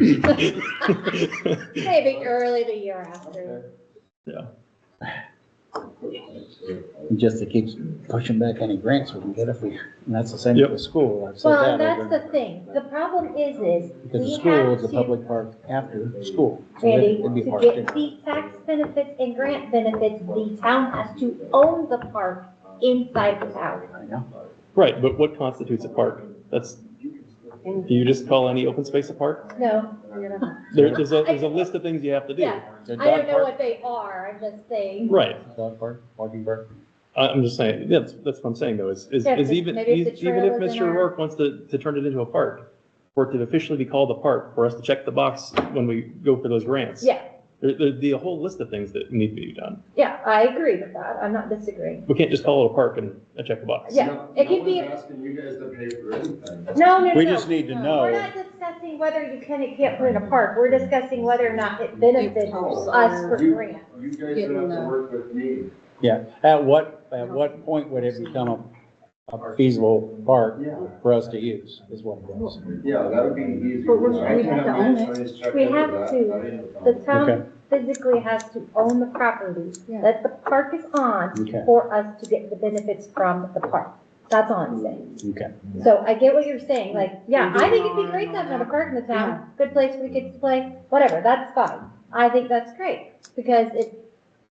Maybe early the year after. Just to keep pushing back any grants we can get if we, and that's the same Yep. with the school. I've said Well, that and that's over- the thing. The problem is Because the we school have is a to, public park after school. So Randy, it'd be to hard get the tax benefits and grant benefits, the town has to own the park inside the town. I know. Right, but what constitutes a park? Do you just call any open space a park? No, There's a list of things you have to do. yeah, Is it I don't dog know park? what they are, I'm just saying. Right, Dog park, walking park. I'm just saying, that's what I'm saying though, is Yeah, even, maybe if the even if trail is in Mr. our- Rourke wants to turn it into a park, for it to officially be called a park, for us to check the box when we go for those grants. Yeah, There'd be a whole list of things that need to be done. yeah, I agree with that, I'm not disagreeing. We can't just call it a park and check a box. Yeah, it could be, asking you guys to pay for anything. no. We just need to know. We're not discussing whether you can or can't put in a park, we're discussing whether or not it benefits us for grant. You guys don't have to work with me. Yeah, at what point would it become a feasible park for us to use, is what it is. Yeah, that would be easy. But we have to own it. We have to, the town physically has to own the property that the park is on Okay. for us to get the benefits from the park. That's all I'm saying. Okay. So I get what you're saying, like, yeah, I think it'd be great to have a park in the town, good place for the kids to play, whatever, that's fine. I think that's great, because it's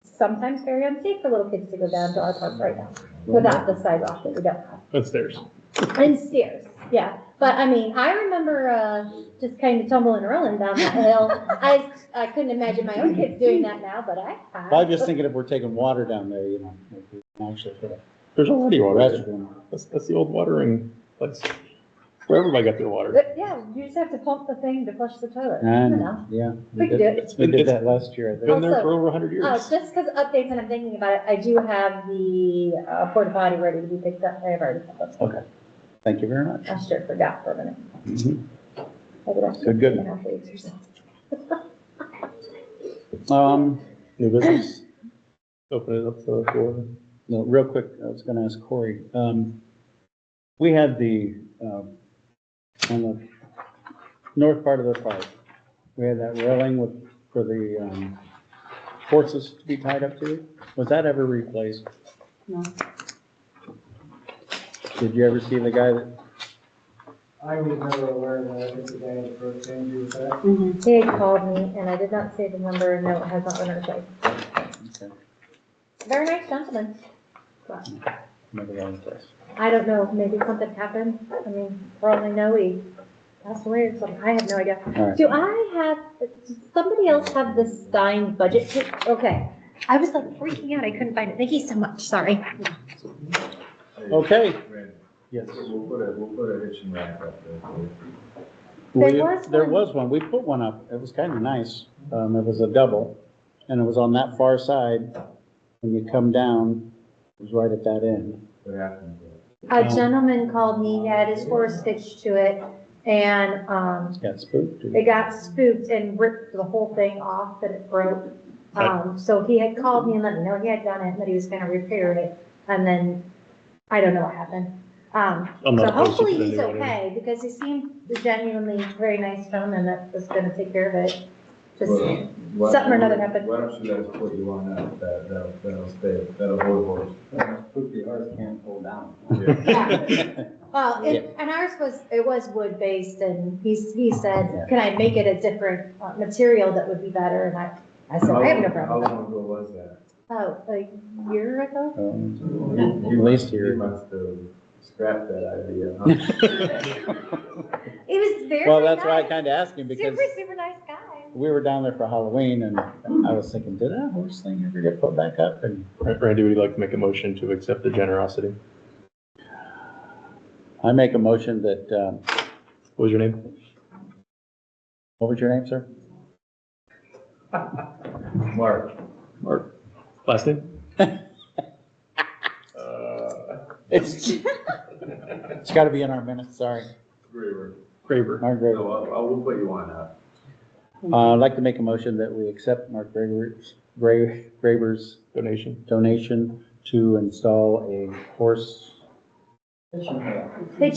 sometimes very unsafe for little kids to go down to our park right now, without the sidewalk that we don't have. Upstairs. And stairs, yeah. But I mean, I remember, just kind of tumbling and rolling down that hill. I couldn't imagine my own kids doing that now, but I have. I was just thinking if we're taking water down there, if we can actually put a There's already water there. restroom. That's the old watering place, where everybody got their water. But yeah, you just have to pump the thing to flush the toilet. And, Enough. yeah. We can do it. We did that last year, I Been think. there Also, for over 100 years. Just because updates and I'm thinking about it, I do have the porta potty ready to be picked up. I have already picked up. Okay. Thank you very much. I sure forgot for a minute. Mhm. Maybe that's Good, good. 2.5 weeks or so. New business? Open it up to the floor. No, real quick, I was gonna ask Corey, we had on the north part of the park, we had that railing for the, horses to be tied up to. Was that ever replaced? No. Did you ever see the guy that, I was never aware of that, I think the guy approached Andrew with that. Mhm. He had called me and I did not say the number and no, it has not been replaced. okay, Very nice gentleman. never got replaced? I don't know, maybe something happened. I mean, for all I know, he passed away or something. I have no idea. All right. Do does somebody else have the signed budget? Okay. I was like freaking out. I couldn't find it. Thank you so much. Sorry. Okay. Yes. We'll put a hitching rack up there. There was There was one, we put one up, it was kind of nice, it was a double, and it was on that far side, when you come down, it was right at that end. What happened? A gentleman called me. He had his horse stitched to it and, Got spooked. it got spooked and ripped the whole thing off that it broke. So he had called me and let me know he had done it and that he was gonna repair it. And then, I don't know what happened. I'm So not opposed to hopefully putting he's anyone in. okay because he seemed genuinely very nice gentleman that was gonna take care of it. Just, something or another happened. Why don't you guys put you on that'll stay, that'll hold. Spooky hearts can't hold down. yeah. Well, and ours it was wood based and he said, can I make it a different material that would be better? And I said, I have no problem How with that. long ago was that? Oh, a year ago? At least You here. must have scrapped that idea, huh? He was very Well, that's why I nice. kind of asked him, because Super, super nice guy. we were down there for Halloween, and I was thinking, did that horse thing ever get put back up? And Randy, would you like to make a motion to accept the generosity? I make a motion that, What was your name? what was your name, sir? Mark. Mark. Last name? It's gotta be in our minutes, sorry. Graver. Graber. Mark Graver. No, we'll put you on that. I'd like to make a motion that we accept Mark Graver's Donation. donation to install a horse Hitch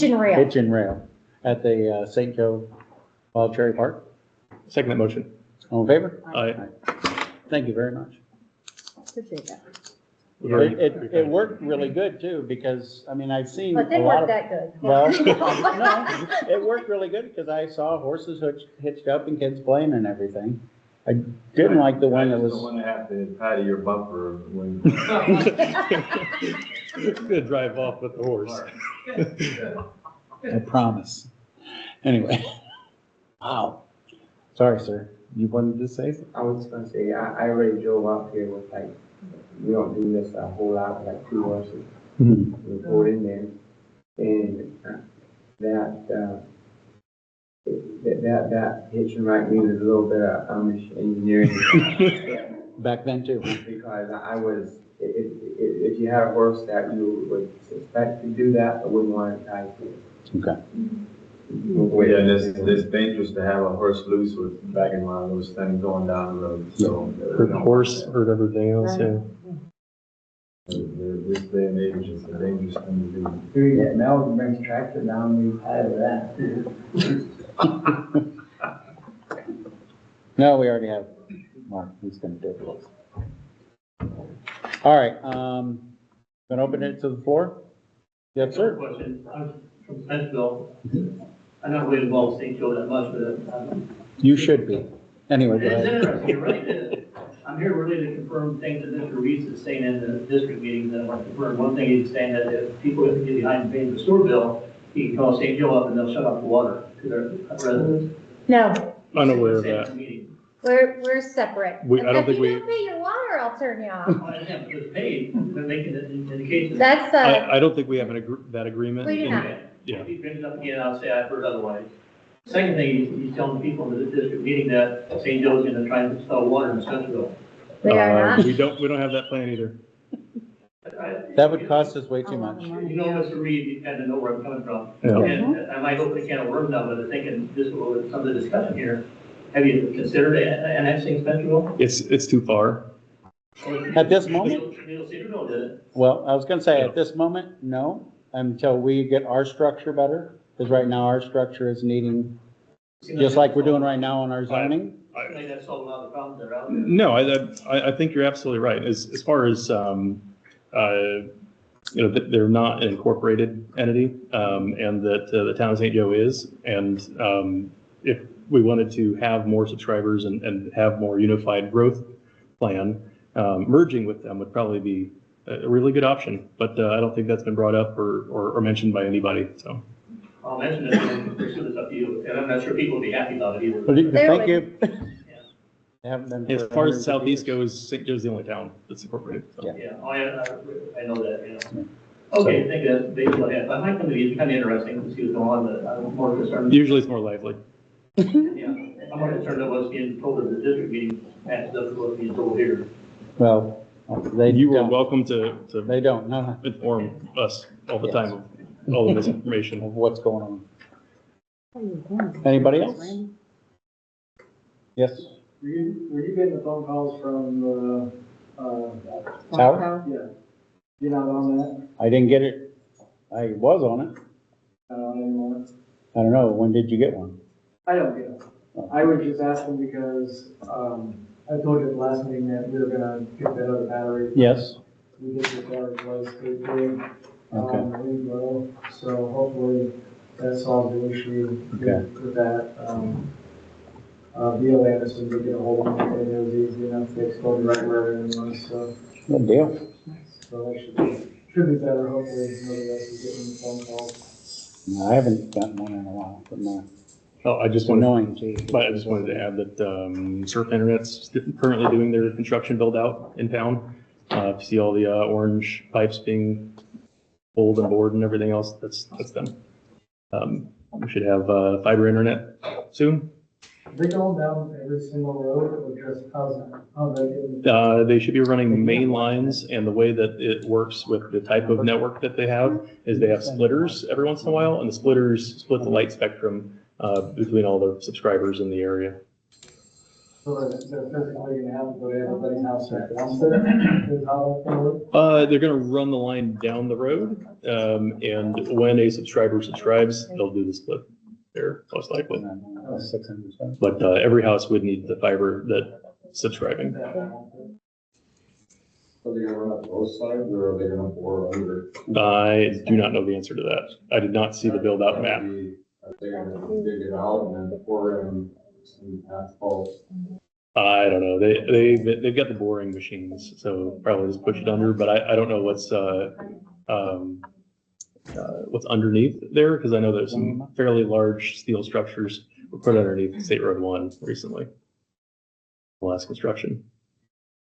and rail. hitch and rail at the St. Joe Wild Cherry Park. Second that motion. All in favor? Aye. Thank you very much. Appreciate that. We've already- It worked really good too, because, I mean, I've seen But it a didn't lot work of. that good. Well, no, it worked really good because I saw horses hitched up and kids playing and everything. I didn't like the one that I just don't was, want to have to tie to your bumper when. Gonna drive off with the horse. I promise. Anyway. Wow. Sorry, sir. You wanted to say something? I was just gonna say, I already drove up here with like, we don't do this a whole lot, with like 2 horses. We pulled in there, and that hitch and right needed a little bit of Amish engineering. Back then too. Because I was, if you had a horse that you would suspect to do that, I wouldn't want to tie to it. Okay. Yeah, and it's dangerous to have a horse loose with backing one of those things going down the road, so. Hurt the horse, hurt everything else, yeah. This day and age is a dangerous thing to do. Here you get Mel to bring his tractor down, we tired of that. No, we already have Mark. He's gonna do it for us. All right, gonna open it to the floor? Yes, sir. Question, I'm from Spencerville. I'm not really involved with St. Joe that much, but You should be. Anyway, go it's ahead. interesting, you're right. I'm here really to confirm things that Mr. Reese is saying in the district meetings that I want to confirm. One thing he's saying that if people get behind and paying the sewer bill, he can call St. Joe up and they'll shut off the water to their residents. No, Unaware of Saying that. in the meeting. we're separate. I don't think we- If you don't pay your water, I'll turn you off. I understand, but it's paid, they're making an indication. That's, I don't think we have that agreement. We do not. Yeah. If he brings it up again, I'll say I've heard otherwise. Second thing, he's telling the people in the district meeting that St. Joe's gonna try and install water in Spencerville. we are not. We don't have that plan either. That would cost us way too much. You know, Mr. Reed, you kind of know where I'm coming from. Yeah. And I might open a can of worms now, but I'm thinking this was some of the discussion here. Have you considered annexing Spencerville? It's too far. At this moment? Neil Cedarville did it. Well, I was gonna say, at this moment, no, until we get our structure better, because right now our structure is needing, just like we're doing right now on our zoning. I think that solved a lot of the problems that are out there. No, I think you're absolutely right. As far as, they're not an incorporated entity, and that the town of St. Joe is. And if we wanted to have more subscribers and have more unified growth plan, merging with them would probably be a really good option. But I don't think that's been brought up or mentioned by anybody, so. I'll mention it and pursue this up to you, and I'm not sure people will be happy about it either. Thank you. They haven't been As for far as 150 Southeast years. goes, St. Joe's the only town that's incorporated. So. Yeah. Yeah, I know that, you know. Okay, I think that's basically what I have. I might come to these, kind of interesting to see what's going on, but I'm more concerned. Usually it's more lively. Yeah, I'm more concerned about what's being told at the district meeting, matches up with what's being told here. Well, they You are don't, welcome to they don't, no, inform us all the Yes. time of all the misinformation. of what's going on. Anybody else? Yes, Were you getting the phone calls from, Tower? yeah, you're not on that, I didn't get it. I was on it. not on anymore? I don't know. When did you get one? I don't get it. I was just asking because, I told you at the last meeting that we were gonna get that other battery. Yes. We did get that replaced, they did, Okay. we will, so hopefully that solves the issue Okay. with that. Bill Anderson did get a hold of me, and it was easy enough, they explained right where everything was, so, Good deal. so that should be better, hopefully, nobody else is getting the phone calls. No, I haven't gotten one in a while, but no. Oh, I It's just wanted, annoying too. but I just wanted to add that Surf Internet's currently doing their construction build out in town. If you see all the orange pipes being pulled and bored and everything else, that's them. We should have fiber internet soon. They going down every single road, or just how's they getting? They should be running main lines, and the way that it works with the type of network that they have is they have splitters every once in a while, and the splitters split the light spectrum between all the subscribers in the area. So they're physically gonna have to go to everybody's house at once there, is how that's gonna work? They're gonna run the line down the road, and when a subscriber subscribes, they'll do the split. there, most likely. 600. But, every house would need the fiber that subscribing. Are they gonna run it both sides or are they gonna bore under? I do not know the answer to that. I did not see the build out map. Are they gonna dig it out and then pour in some asphalt? I don't know. They've got the boring machines, so probably just push it under, but I don't know what's underneath there, because I know there's some fairly large steel structures were put underneath State Road 1 recently. The last construction.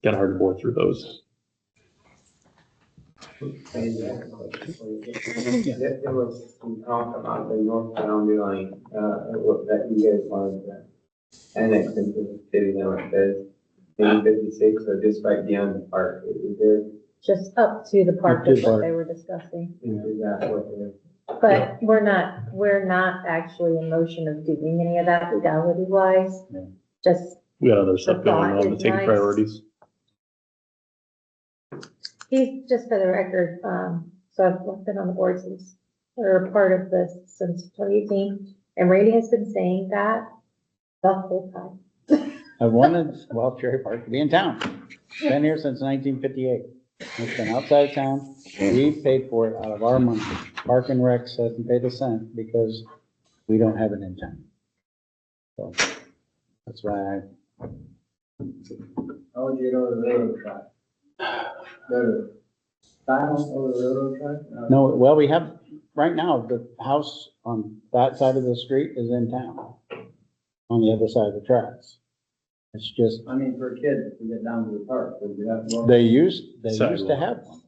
Kind of hard to bore through those. There was some talk about the north boundary line, that you guys wanted to annex into the city limit, says maybe 56, or just right beyond the park. Is there, Just up to the park Up to is the what park. they were discussing. is that what they're? But we're not actually in motion of doing any of that legality wise. Yeah. Just, We got other stuff going thought on to is take nice. priorities. he's, just for the record, so I've been on the board since, or a part of this since 2018. And Randy has been saying that the whole time. I wanted, well, Cherry Park to be in town. Been here since 1958. It's been outside of town. We paid for it out of our money. Park and Rec hasn't paid a cent because we don't have it in town. So that's why How would you know the railroad track? The silence over the railroad track? no, well, we have, right now, the house on that side of the street is in town. On the other side of the tracks. It's just, I mean, for kids to get down to the park, would you have? they used to Sidewalk. have one.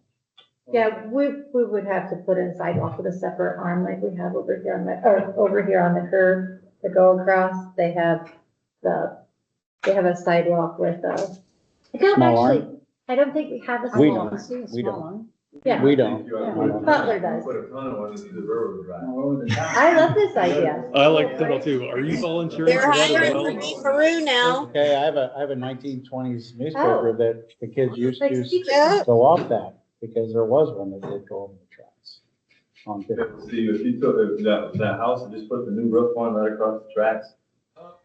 Yeah, we would have to put in sidewalk with a separate arm like we have over here on the, or over here on the curb to go across. They have a sidewalk with a, I don't Small arm? actually, I don't think we have a We small. don't. We don't. Yeah, We don't. Butler does. Put a ton of ones through the railroad track. All over the town. I love this idea. I like Fiddle too. Are you volunteering They're for that as hiring well? for Deep Peru now. Okay, I have a 1920s newspaper that the kids used Like to secret- Yeah. go off that, because there was one that did go over the tracks. On Fifth. See, if you took that house and just put the new roof on right across the tracks,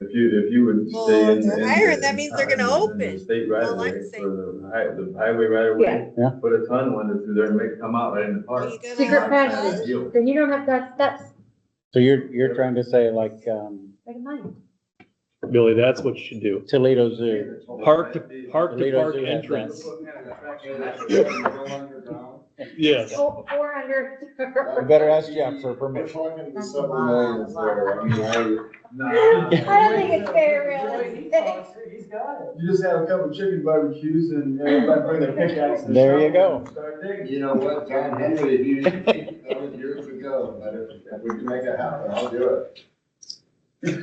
if you would Well, stay in. they're in hiring, the- that means they're gonna in the open. State right All of way, I'm saying. for the highway right of way. Yeah. Put a ton of ones through there and make it come out right in the park. You gonna- Secret passage, Deal. then you don't have that, that's So you're trying to say like, like mine. Billy, that's what you should do. Toledo Zoo? Park to park Toledo Zoo has entrance. Underground? Yes. 400. You better ask Jeff for We're permission. talking the several millions there. I mean, I don't think it's fair, really. He's got it. You just have a couple chicken barbecues and everybody bring their pickaxes. There you go. Start digging. You know what, John Henry, he used to think that was years ago, but if we can make it happen, I'll do it.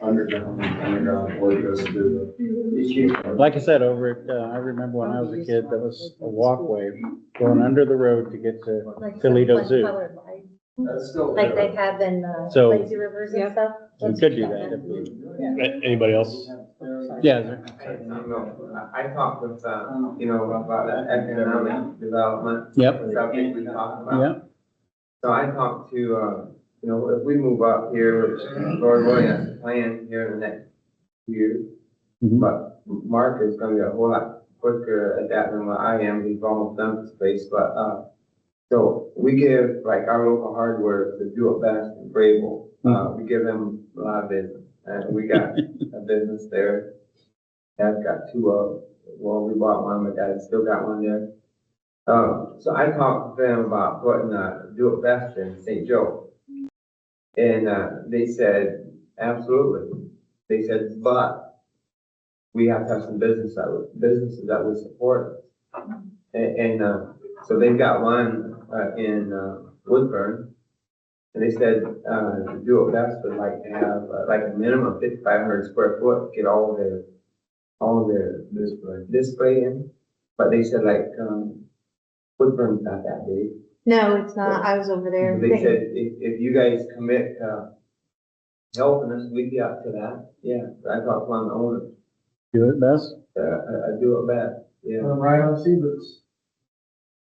Underground, work us to do the. Like I said, over at, I remember when I was a kid, there was a walkway going under the road to get to Like Toledo like Zoo. colored lights, That's still. like they have in So- lazy rivers and stuff. We could do that if we, Anybody else? yeah. I talked with, about the economic development. Yep, Subject we talked about. yep. So I talked to, if we move up here, which Lord willing, that's the plan here in the next year. Mhm. But Mark is gonna be a whole lot quicker at that than what I am. He's almost done the space, but, so we give like our local hardware to Do It Best in Grable. We give them a lot of business, and we got a business there. Dad's got two we bought one, but Dad still got one there. So I talked to them about putting Do It Best in St. Joe. And they said, absolutely. They said, but we have to have some businesses that would support us. And so they've got one in Woodburn. And they said, to Do It Best would like to have like a minimum of 5,500 square foot, get all of their display in. But they said like, Woodburn's not that big. No, it's not. I was over there. They said, if you guys commit, helping us, we'd be up to that. Yeah, I talked to one of the owners, Do it best. I Do It Best, yeah. Right on Seabirds.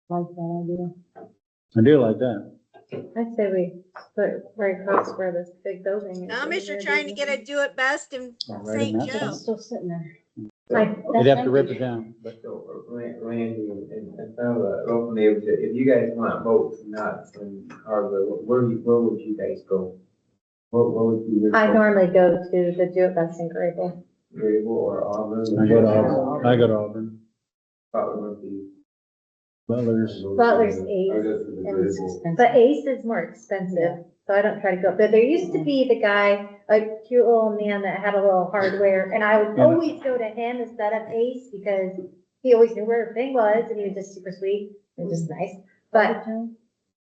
Like that idea. I do like that. I'd say we put right across where this big building is. Amish are trying to get a do it best in Right St. in that Joe. It's still sitting there. Like, They'd that's have to rip empty. it down, but So Randy and some of the local neighbors, if you guys want boats, not in Harbor, where would you guys go? What would be your? I normally go to the Do It Best in Grable. Grable or Auburn? I go to Auburn. I go to Auburn. Probably would be. Butler's. Butler's I Ace, go to the and Grable. but Ace is more expensive, so I don't try to go. But there used to be the guy, a cute old man that had a little hardware, and I would Yeah. always go to him instead of Ace because he always knew where everything was, and he was just super sweet and just nice. But,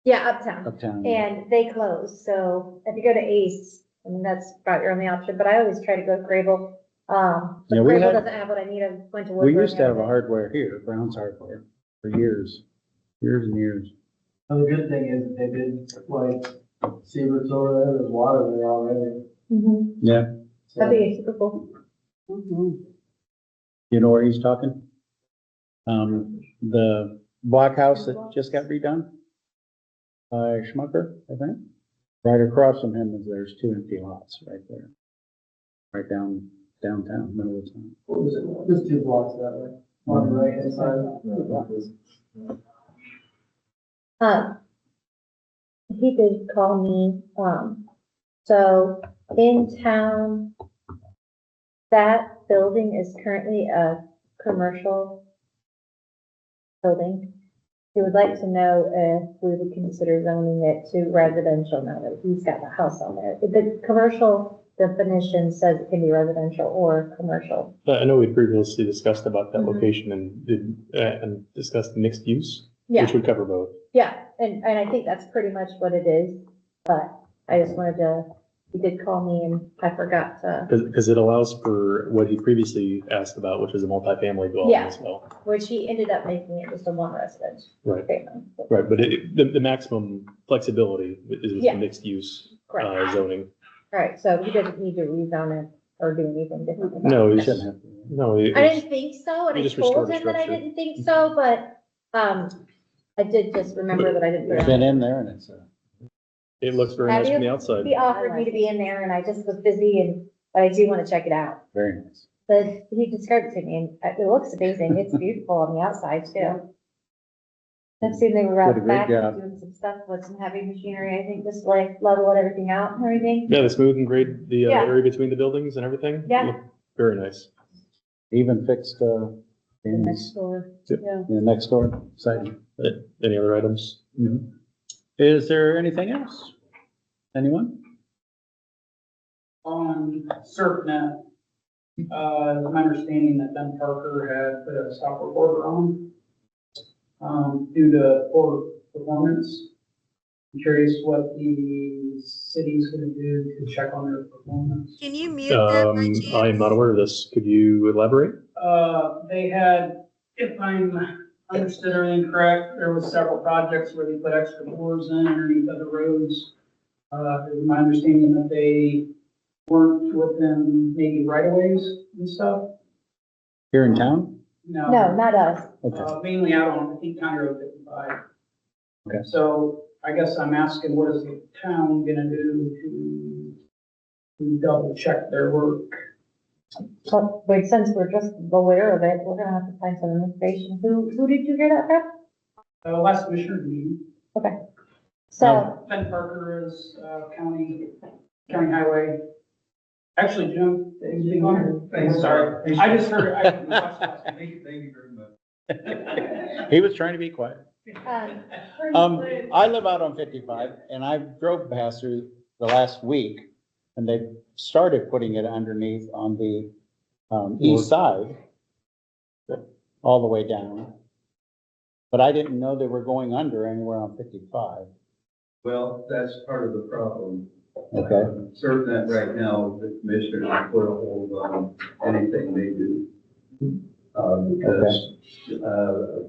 yeah, uptown. Uptown. And they closed, so if you go to Ace, I mean, that's about your only option, but I always try to go to Grable. But Yeah, we Grable had- doesn't have what I need, I went to We Woodburn. used to have a the other day. hardware here, Brown's Hardware, for years and years. And the good thing is they did like Seaver's over there, there's water there already. Mhm. Yeah, So That'd be super cool. you know where he's talking? The block house that just got redone? By Schmucker, I think. Right across from him is, there's 2 empty lots right there. Right downtown, middle of town. what was it? Just 2 blocks that way, on the right hand side. He did call me, so in town, that building is currently a commercial building. He would like to know if we would consider zoning it to residential now that he's got the house on there. The commercial definition says it can be residential or commercial. I know we previously discussed about that Mhm. location and discussed mixed use, Yeah, which would cover both. yeah, and I think that's pretty much what it is, but I just wanted to, he did call me and I forgot to. Because it allows for what he previously asked about, which is a multifamily dwelling Yeah. as well. Which he ended up making it just a one residence. Right. family. Right, but the maximum flexibility is with Yeah. the mixed use Correct. zoning. All right, so he doesn't need to rezone it or do anything different. with that. No, You he shouldn't shouldn't. have to. No, I didn't think so, and You I just told restored the him that I structure. didn't think so, but, I did just remember that I didn't put it Been on. in there and it's, it looks very Have nice from you? the outside. He offered me to be in there and I just was busy but I do want to check it out. very nice. But he described it to me and it looks amazing. It's beautiful on the outside too. I've seen they were Did a out great back job. doing some stuff with some heavy machinery, I think, just like level everything out and everything. Yeah, the smooth and grade, the Yeah. area between the buildings and everything. Yeah. Look Very nice. Even fixed, The in next door, Yep. yeah. the next door side. Any other items? Is there anything else? Anyone? On SurfNet, it's my understanding that Ben Parker had put a stop work order on, due to poor performance. I'm curious what the city's gonna do to check on their performance. Can you mute that by chance? I am not aware of this. Could you elaborate? They had, if I'm understood everything correct, there was several projects where they put extra boards in underneath other roads. It was my understanding that they weren't within maybe right of ways and stuff. Here in town? No, not us. Okay. Mainly out on East County Road 55. Okay. So I guess I'm asking, what is the town gonna do to double check their work? Well, wait, since we're just aware of it, we're gonna have to find some information. Who did you hear that from? Last commissioner's meeting, So, Ben Parker is, county highway. Actually, Jim, is he on? Sorry, I just heard, thank you very much. He was trying to be quiet. um, I live out on 55 and I drove past through the last week and they started putting it underneath on the, east side. All the way down. But I didn't know they were going under anywhere on 55. Well, that's part of the problem. Okay. SurfNet right now, the commissioners put a hold on anything they do. Because,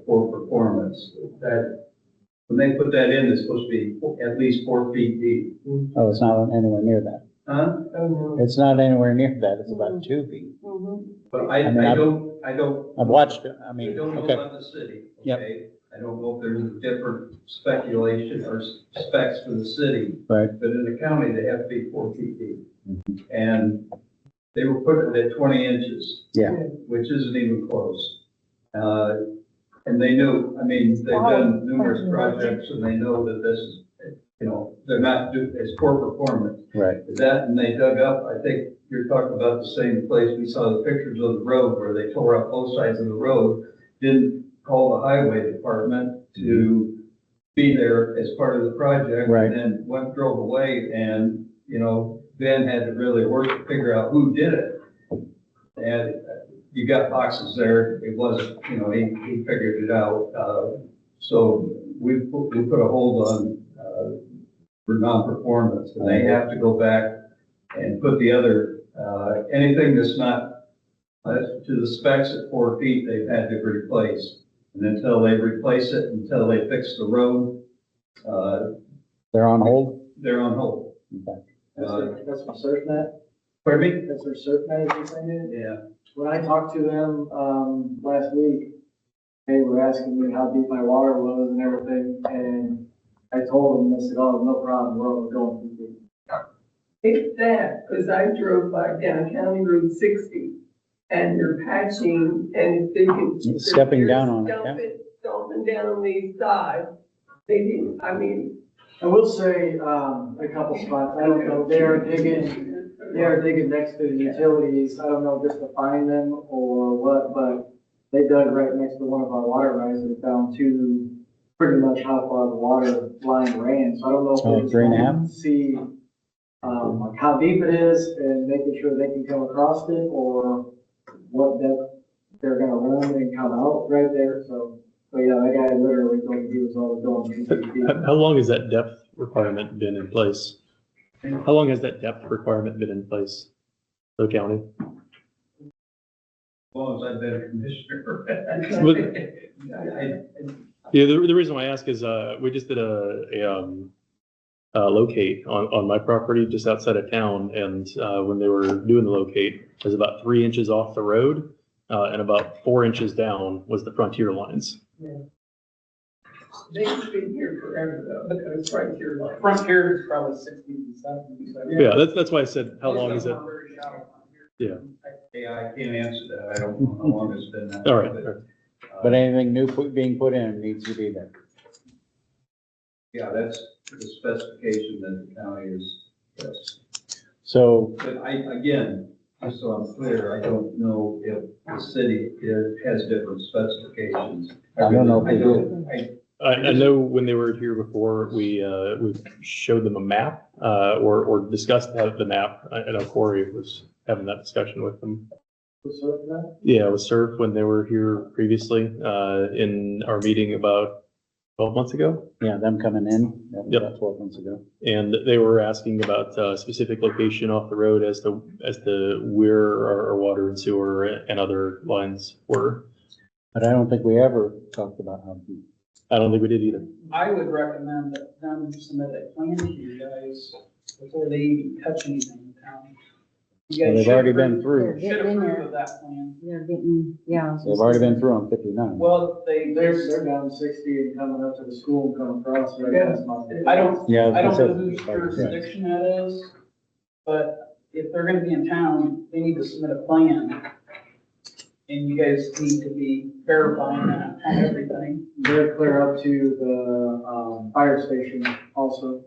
for performance, that, when they put that in, it's supposed to be at least 4 feet deep. Oh, it's not anywhere near that. Huh? It's not anywhere near that. It's about 2 feet. But I mean, I don't, I've watched it. I I mean, don't know okay. about the city, Yep. okay? I don't know if there's a different speculation or specs for the city. Right. But in the county, they have to be 4 feet deep. And they were putting it at 20 inches. Yeah. Which isn't even close. And they knew, I mean, they've done numerous projects and they know that this is, you know, they're not, it's poor performance. Right. That, and they dug up, I think you're talking about the same place, we saw the pictures of the road where they tore up both sides of the road, didn't call the highway department to be there as part of the project. Right. And then went, drove away, and, you know, Ben had to really work to figure out who did it. And you got boxes there, it wasn't, you know, he figured it out. So we put a hold on, for non-performance, and they have to go back and put the other, anything that's not to the specs at 4 feet, they've had to replace. And until they replace it, until they fix the road, They're on hold? they're on hold. Okay. That's from SurfNet? Pardon me? That's their SurfNet, is what they did? Yeah. When I talked to them, last week, they were asking me how deep my water was and everything, and I told them, I said, oh, no problem, we're only going 2 feet. It's sad, because I drove by down County Road 60, and they're patching, and if they can. Stepping down on it, yeah. Stomping down the side, they didn't, I mean. I will say, a couple spots, I don't know, they are digging next to the utilities, I don't know if just to find them or what, but they dug right next to one of our water risers down to pretty much how far the water line ran, so I don't know if they just 3.5? want to see, like how deep it is and making sure they can come across it, or what depth they're gonna run and come out right there, so. But yeah, that guy literally told me he was always going 2 feet. How long has that depth requirement been in place? How long has that depth requirement been in place, the county? As long as I've been a commissioner. Yeah, the reason why I ask is, we just did a locate on my property just outside of town, and, when they were doing the locate, it was about 3 inches off the road, and about 4 inches down was the frontier lines. They've been here forever though, because Frontier line. Frontier is probably 60 to 70. So. Yeah, that's why I said, how long is it? Yeah. Yeah, I can't answer that, I don't know how long it's been. All right. All right. But anything new being put in needs to be there. Yeah, that's the specification that the county is, yes. So, But again, just so I'm clear, I don't know if the city has different specifications. I don't know if they do. I know when they were here before, we showed them a map, or discussed the map. I know Corey was having that discussion with them. Yeah, it was served when they were here previously, in our meeting about 12 months ago. yeah, them coming in, that was Yep. about 12 months ago. And they were asking about a specific location off the road as to where our water and sewer and other lines were. But I don't think we ever talked about how deep. I don't think we did either. I would recommend that them submit a plan to you guys before they even touch anything in town. You Well, guys they've should already been approve- through. Should approve of that plan. They're getting, yeah. They've already been through on 59. Well, They're down 60 and coming up to the school and coming across right Yeah. past my. I don't, Yeah, I don't that's know it. whose jurisdiction that is, but if they're gonna be in town, they need to submit a plan. And you guys need to be verifying that on everything. They're clear up to the, fire station also,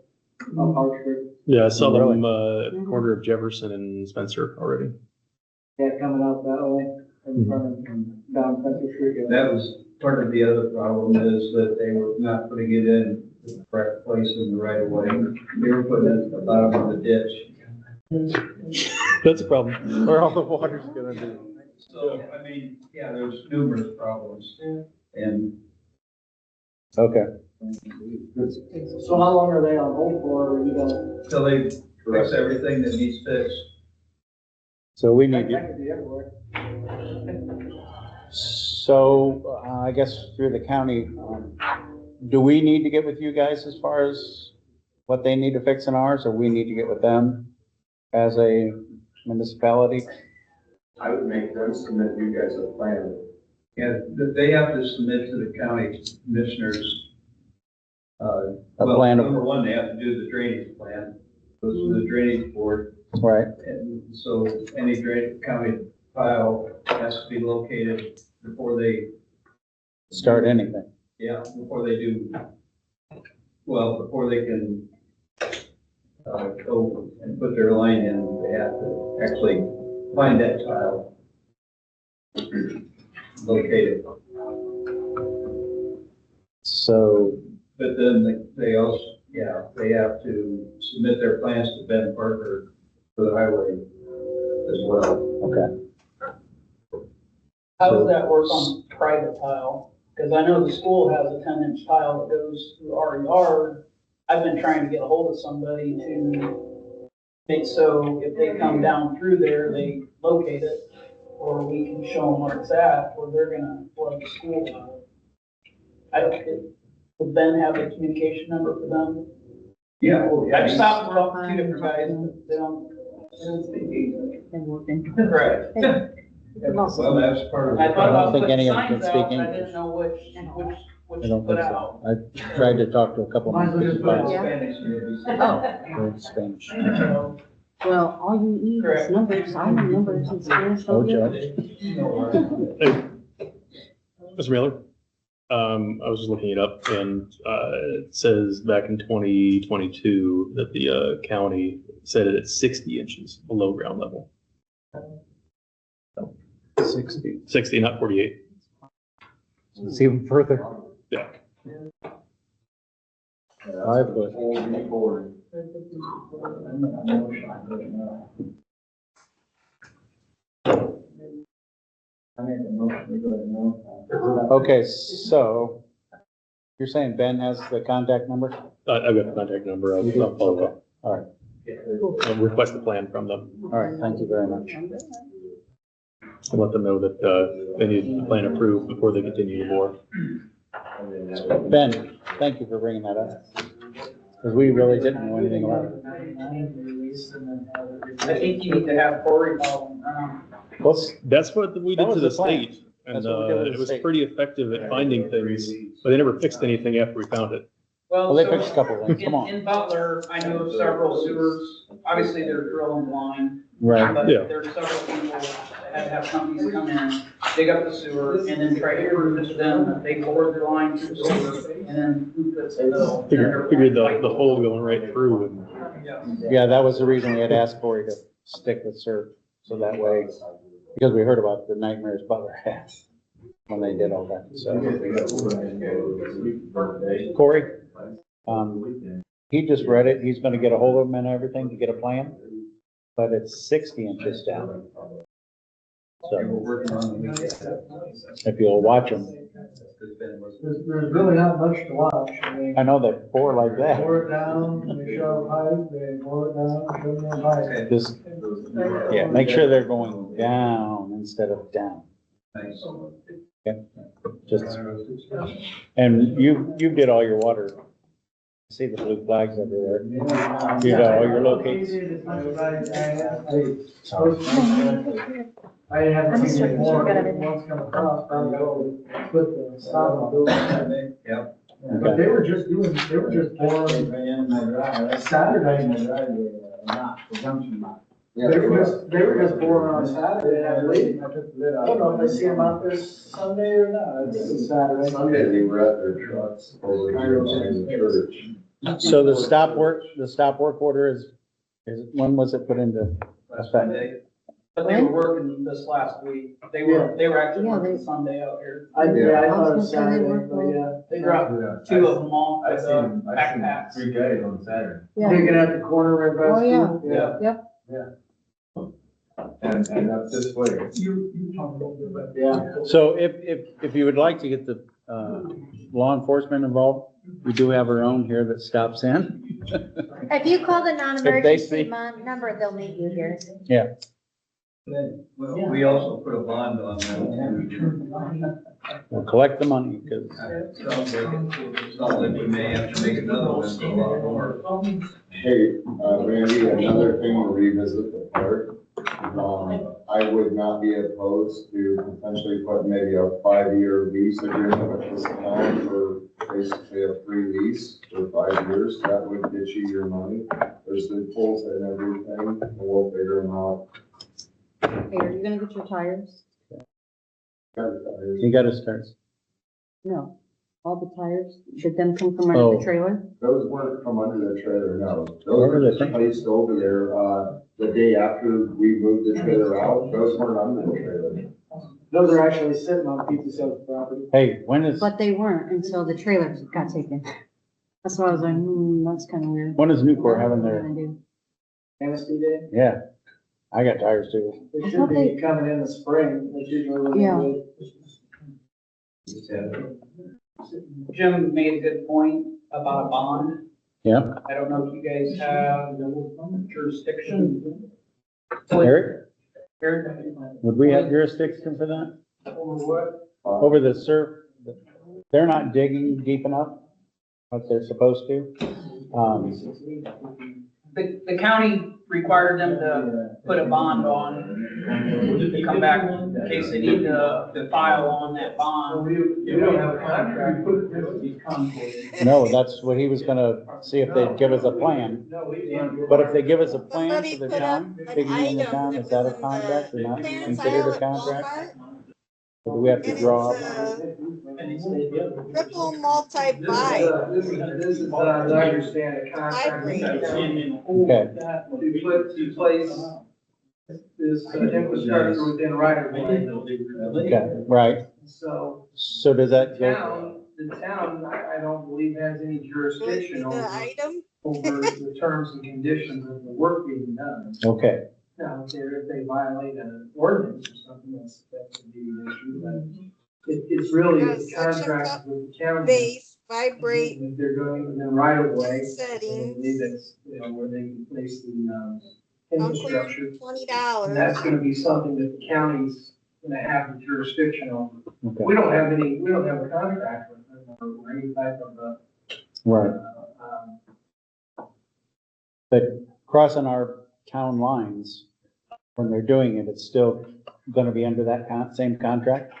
on Park Street. Yeah, I saw Really? them at the corner of Jefferson and Spencer already. Yeah, coming out that way, in front of, down Spencer Street. That was part of the other problem is that they were not putting it in the correct place in the right of way. They were putting it at the bottom of the ditch. That's a problem. Where all the water's gonna be. So, I mean, yeah, there's numerous problems. And Okay. So how long are they on hold for, you know? until they fix everything that needs fixed. So we That need, could be everywhere. so I guess through the county, do we need to get with you guys as far as what they need to fix in ours, or we need to get with them as a municipality? I would make them submit you guys a plan Yeah, they have to submit to the county commissioners. A Well, plan of- number one, they have to do the drainage plan, goes to the drainage board. Right. And so any county tile has to be located before they, Start anything. yeah, before they do, well, before they can go and put their line in, they have to actually find that tile, locate it. So, But then they also, yeah, they have to submit their plans to Ben Parker for the highway as well. okay. How does that work on private tile? Because I know the school has a 10-inch tile that goes through our yard. I've been trying to get a hold of somebody to make so if they come down through there, they locate it, or we can show them where it's at, or they're gonna flood the school. Would Ben have a communication number for them? Yeah. I just stopped and talked to two different guys, but they don't speak English. Right. Well, that's part of. I thought about think putting any of them can signs speak out, and I English. didn't know which I to don't put think out. so. I tried to talk to a couple of them. Spanish. They're Spanish. So, Well, all you need Correct. is numbers, I know numbers and Spanish. Oh, don't Judge. Mr. Mailer, I was just looking it up and, it says back in 2022 that the, county set it at 60 inches below ground level. 60, not 48. It's even further. Yeah. 5 foot. Okay, so you're saying Ben has the contact number? I've got the contact number. I'll follow up. All right, I'll request the plan from them all right, thank you very much. and let them know that, they need the plan approved before they continue to bore. Ben, thank you for bringing that up. Because we really didn't know anything about it. I think you need to have Corey follow them around. Well, That's what we That did to was the the plan. state. And, That's what we did with it the was state. pretty effective at finding things, but they never fixed anything after we found it. well, they so fixed a couple of things, come on. In Butler, I know of several sewers, obviously they're drilling line, Right, but Yeah. there's several people that had to have companies come in, dig up the sewer, and then try to prove it to them that they bored their line through the sewer, and then who puts the bill? Figured the hole going right through and Yeah. yeah, that was the reason we had asked Corey to stick with SERP, so that way, because we heard about the nightmares Butler had when they did all that, so. Corey, he just read it, he's gonna get a hold of them and everything to get a plan, but it's 60 inches down. So if you'll watch them, There's really not much to watch. I mean, I know they bore like they that. bore it down, they shove pipe, they bore it down, shove more pipe. Just, yeah, make sure they're going down instead of down. Okay, just, and you did all your water. See the blue flags everywhere. You got all your locates. I haven't I'm seen sure it you more, got but everything. once come across, probably go put the stop on building. Yep. But they were just boring Saturday. They were just boring on Saturday, I believe. I don't know if they see them out this Sunday or not, it's Saturday. Sunday, they were at their trucks over here behind the church. So the stop work order is, when was it put into Last effect? Sunday. But they were working this last week, they were actually working Sunday out here. I thought it was I was gonna say they Saturday, were but yeah. They dropped two of them off with backpacks. guys on Saturday. Yeah. Digging at the corner right by Oh, yeah. school. And up this way. Yeah. So if you would like to get the, law enforcement involved, we do have our own here that stops in. If you call the If they non-emergency see- number, they'll meet you here. Yeah, Well, we also put a bond on that. we'll collect the money, because Sounds like we may have to make another one for a lot more. Hey, Randy, another thing to revisit the park. I would not be opposed to potentially put maybe a 5-year lease agreement with this town for basically a free lease for 5 years. That would get you your money. There's the tools and everything, and we'll figure them out. Hey, are you gonna get your tires? You gotta start. No, all the tires, should them come from under Oh. the trailer? Those weren't from under the trailer, no. Those Where were were they just from? placed over there, the day after we moved the trailer out. Those weren't under the trailer. Those are actually sitting on Pizza Hut's property. Hey, when is But they weren't until the trailers got taken. That's why I was like, that's kind of weird. Newport having What are their, they gonna do? Amnesty Day. yeah, I got tires too. They I should thought be coming in the spring. They should really. Yeah. Jim made a good point about a bond. Yeah. I don't know if you guys have jurisdiction. Eric, Eric, would we have jurisdiction for that? over what? Over the they're not digging deep enough, like they're supposed to. The county required them to put a bond on, to come back in case they need to file on that bond. You don't have a contract, it's conflict. No, that's what he was gonna see if they'd give us a plan. No, we didn't. But if they give us a plan Somebody for the put town, up an digging in the item town, that is that was a in contract or the not clearance considered aisle a at contract? Walmart. Or do we have to And draw? it's triple multi-buy. This is, as I understand, a contract. Vibrate. Okay. To place this infrastructure within right of way. Okay, right. So So does that the town, I don't believe has any jurisdiction The over item, the terms and conditions of the work being done. Okay, Now, if they violate an ordinance or something, that could be an issue, but it's really a contract with the county. base, vibrate, If they're going within right of way. I settings, believe that's, where they can place the, on infrastructure. $20. And that's gonna be something that the county's gonna have the jurisdiction over. okay, We don't have a contract with them or any type of, right. um, But crossing our town lines, when they're doing it, it's still gonna be under that same contract?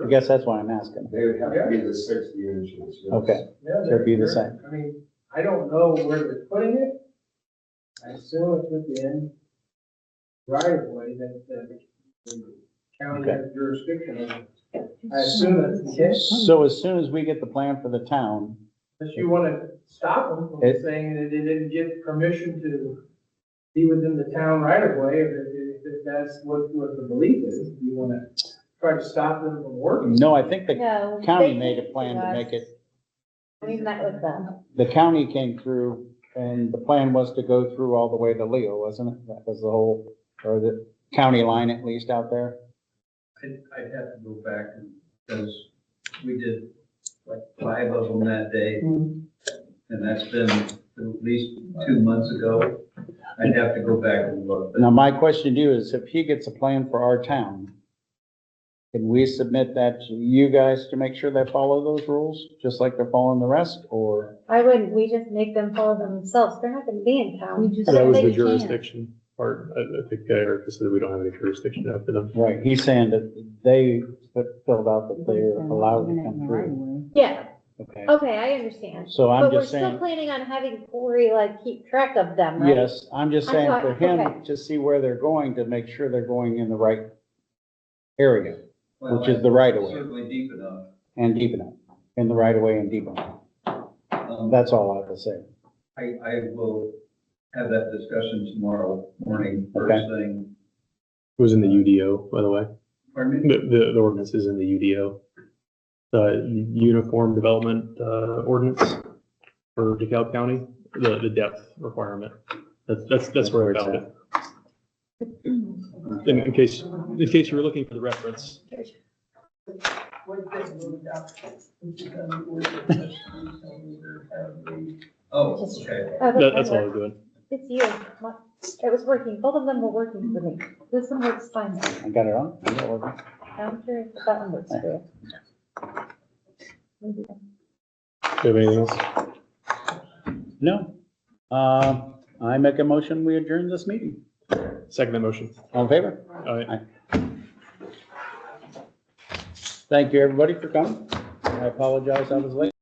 I guess that's why I'm asking. They would have to be the 60 inches. yes. Okay, yeah, so it'd be the they're- same. I mean, I don't know where they're putting it. I assume it's within right of way that the county has jurisdiction over. I assume that's the case. So as soon as we get the plan for the town, Unless you wanna stop them from saying that they didn't get permission to be within the town right of way, if that's what the belief is, you wanna try to stop them from working. no, I think the No. county they made a came plan to us. make it, We met with them. the county came through and the plan was to go through all the way to Leo, wasn't it? That was the whole, or the county line at least out there? I'd have to go back because we did like 5 of them that day. Mm-hmm. And that's been at least 2 months ago. I'd have to go back and look. but- Now, my question to you is if he gets a plan for our town, can we submit that to you guys to make sure they follow those rules, just like they're following the rest, or? I wouldn't, we just make them follow them themselves. They're not gonna be in town. We just- That was They the can't. jurisdiction part. I think Eric said we don't have any jurisdiction after them. Right, he's saying that they filled out that they're allowed to come through. Yeah, Okay, okay, I understand. so I'm But we're just still saying, planning on having Cory like keep track of them, right? yes, I'm just I'm saying sorry, for him okay. to see where they're going, to make sure they're going in the right area, Well, which is the right of way, Certainly deep enough. and deep enough, in the right of way and deep enough. That's all I have to say. I will have that discussion tomorrow morning, Okay. first thing. It was in the UDO, by the way. Pardon me? The ordinance is in the UDO. The Uniform Development, Ordinance for DeKalb County, the depth requirement. That's where I found it. In case you were looking for the reference. Oh, okay. That's all I was doing. It's you. It was working. Both of them were working for me. This one works fine. I got it on? I got it working. I'm sure that one works for you. Do you have anything else? No. I make a motion, we adjourn this meeting. Second that motion. All in favor? Aye. Thank you, everybody, for coming. I apologize I was late.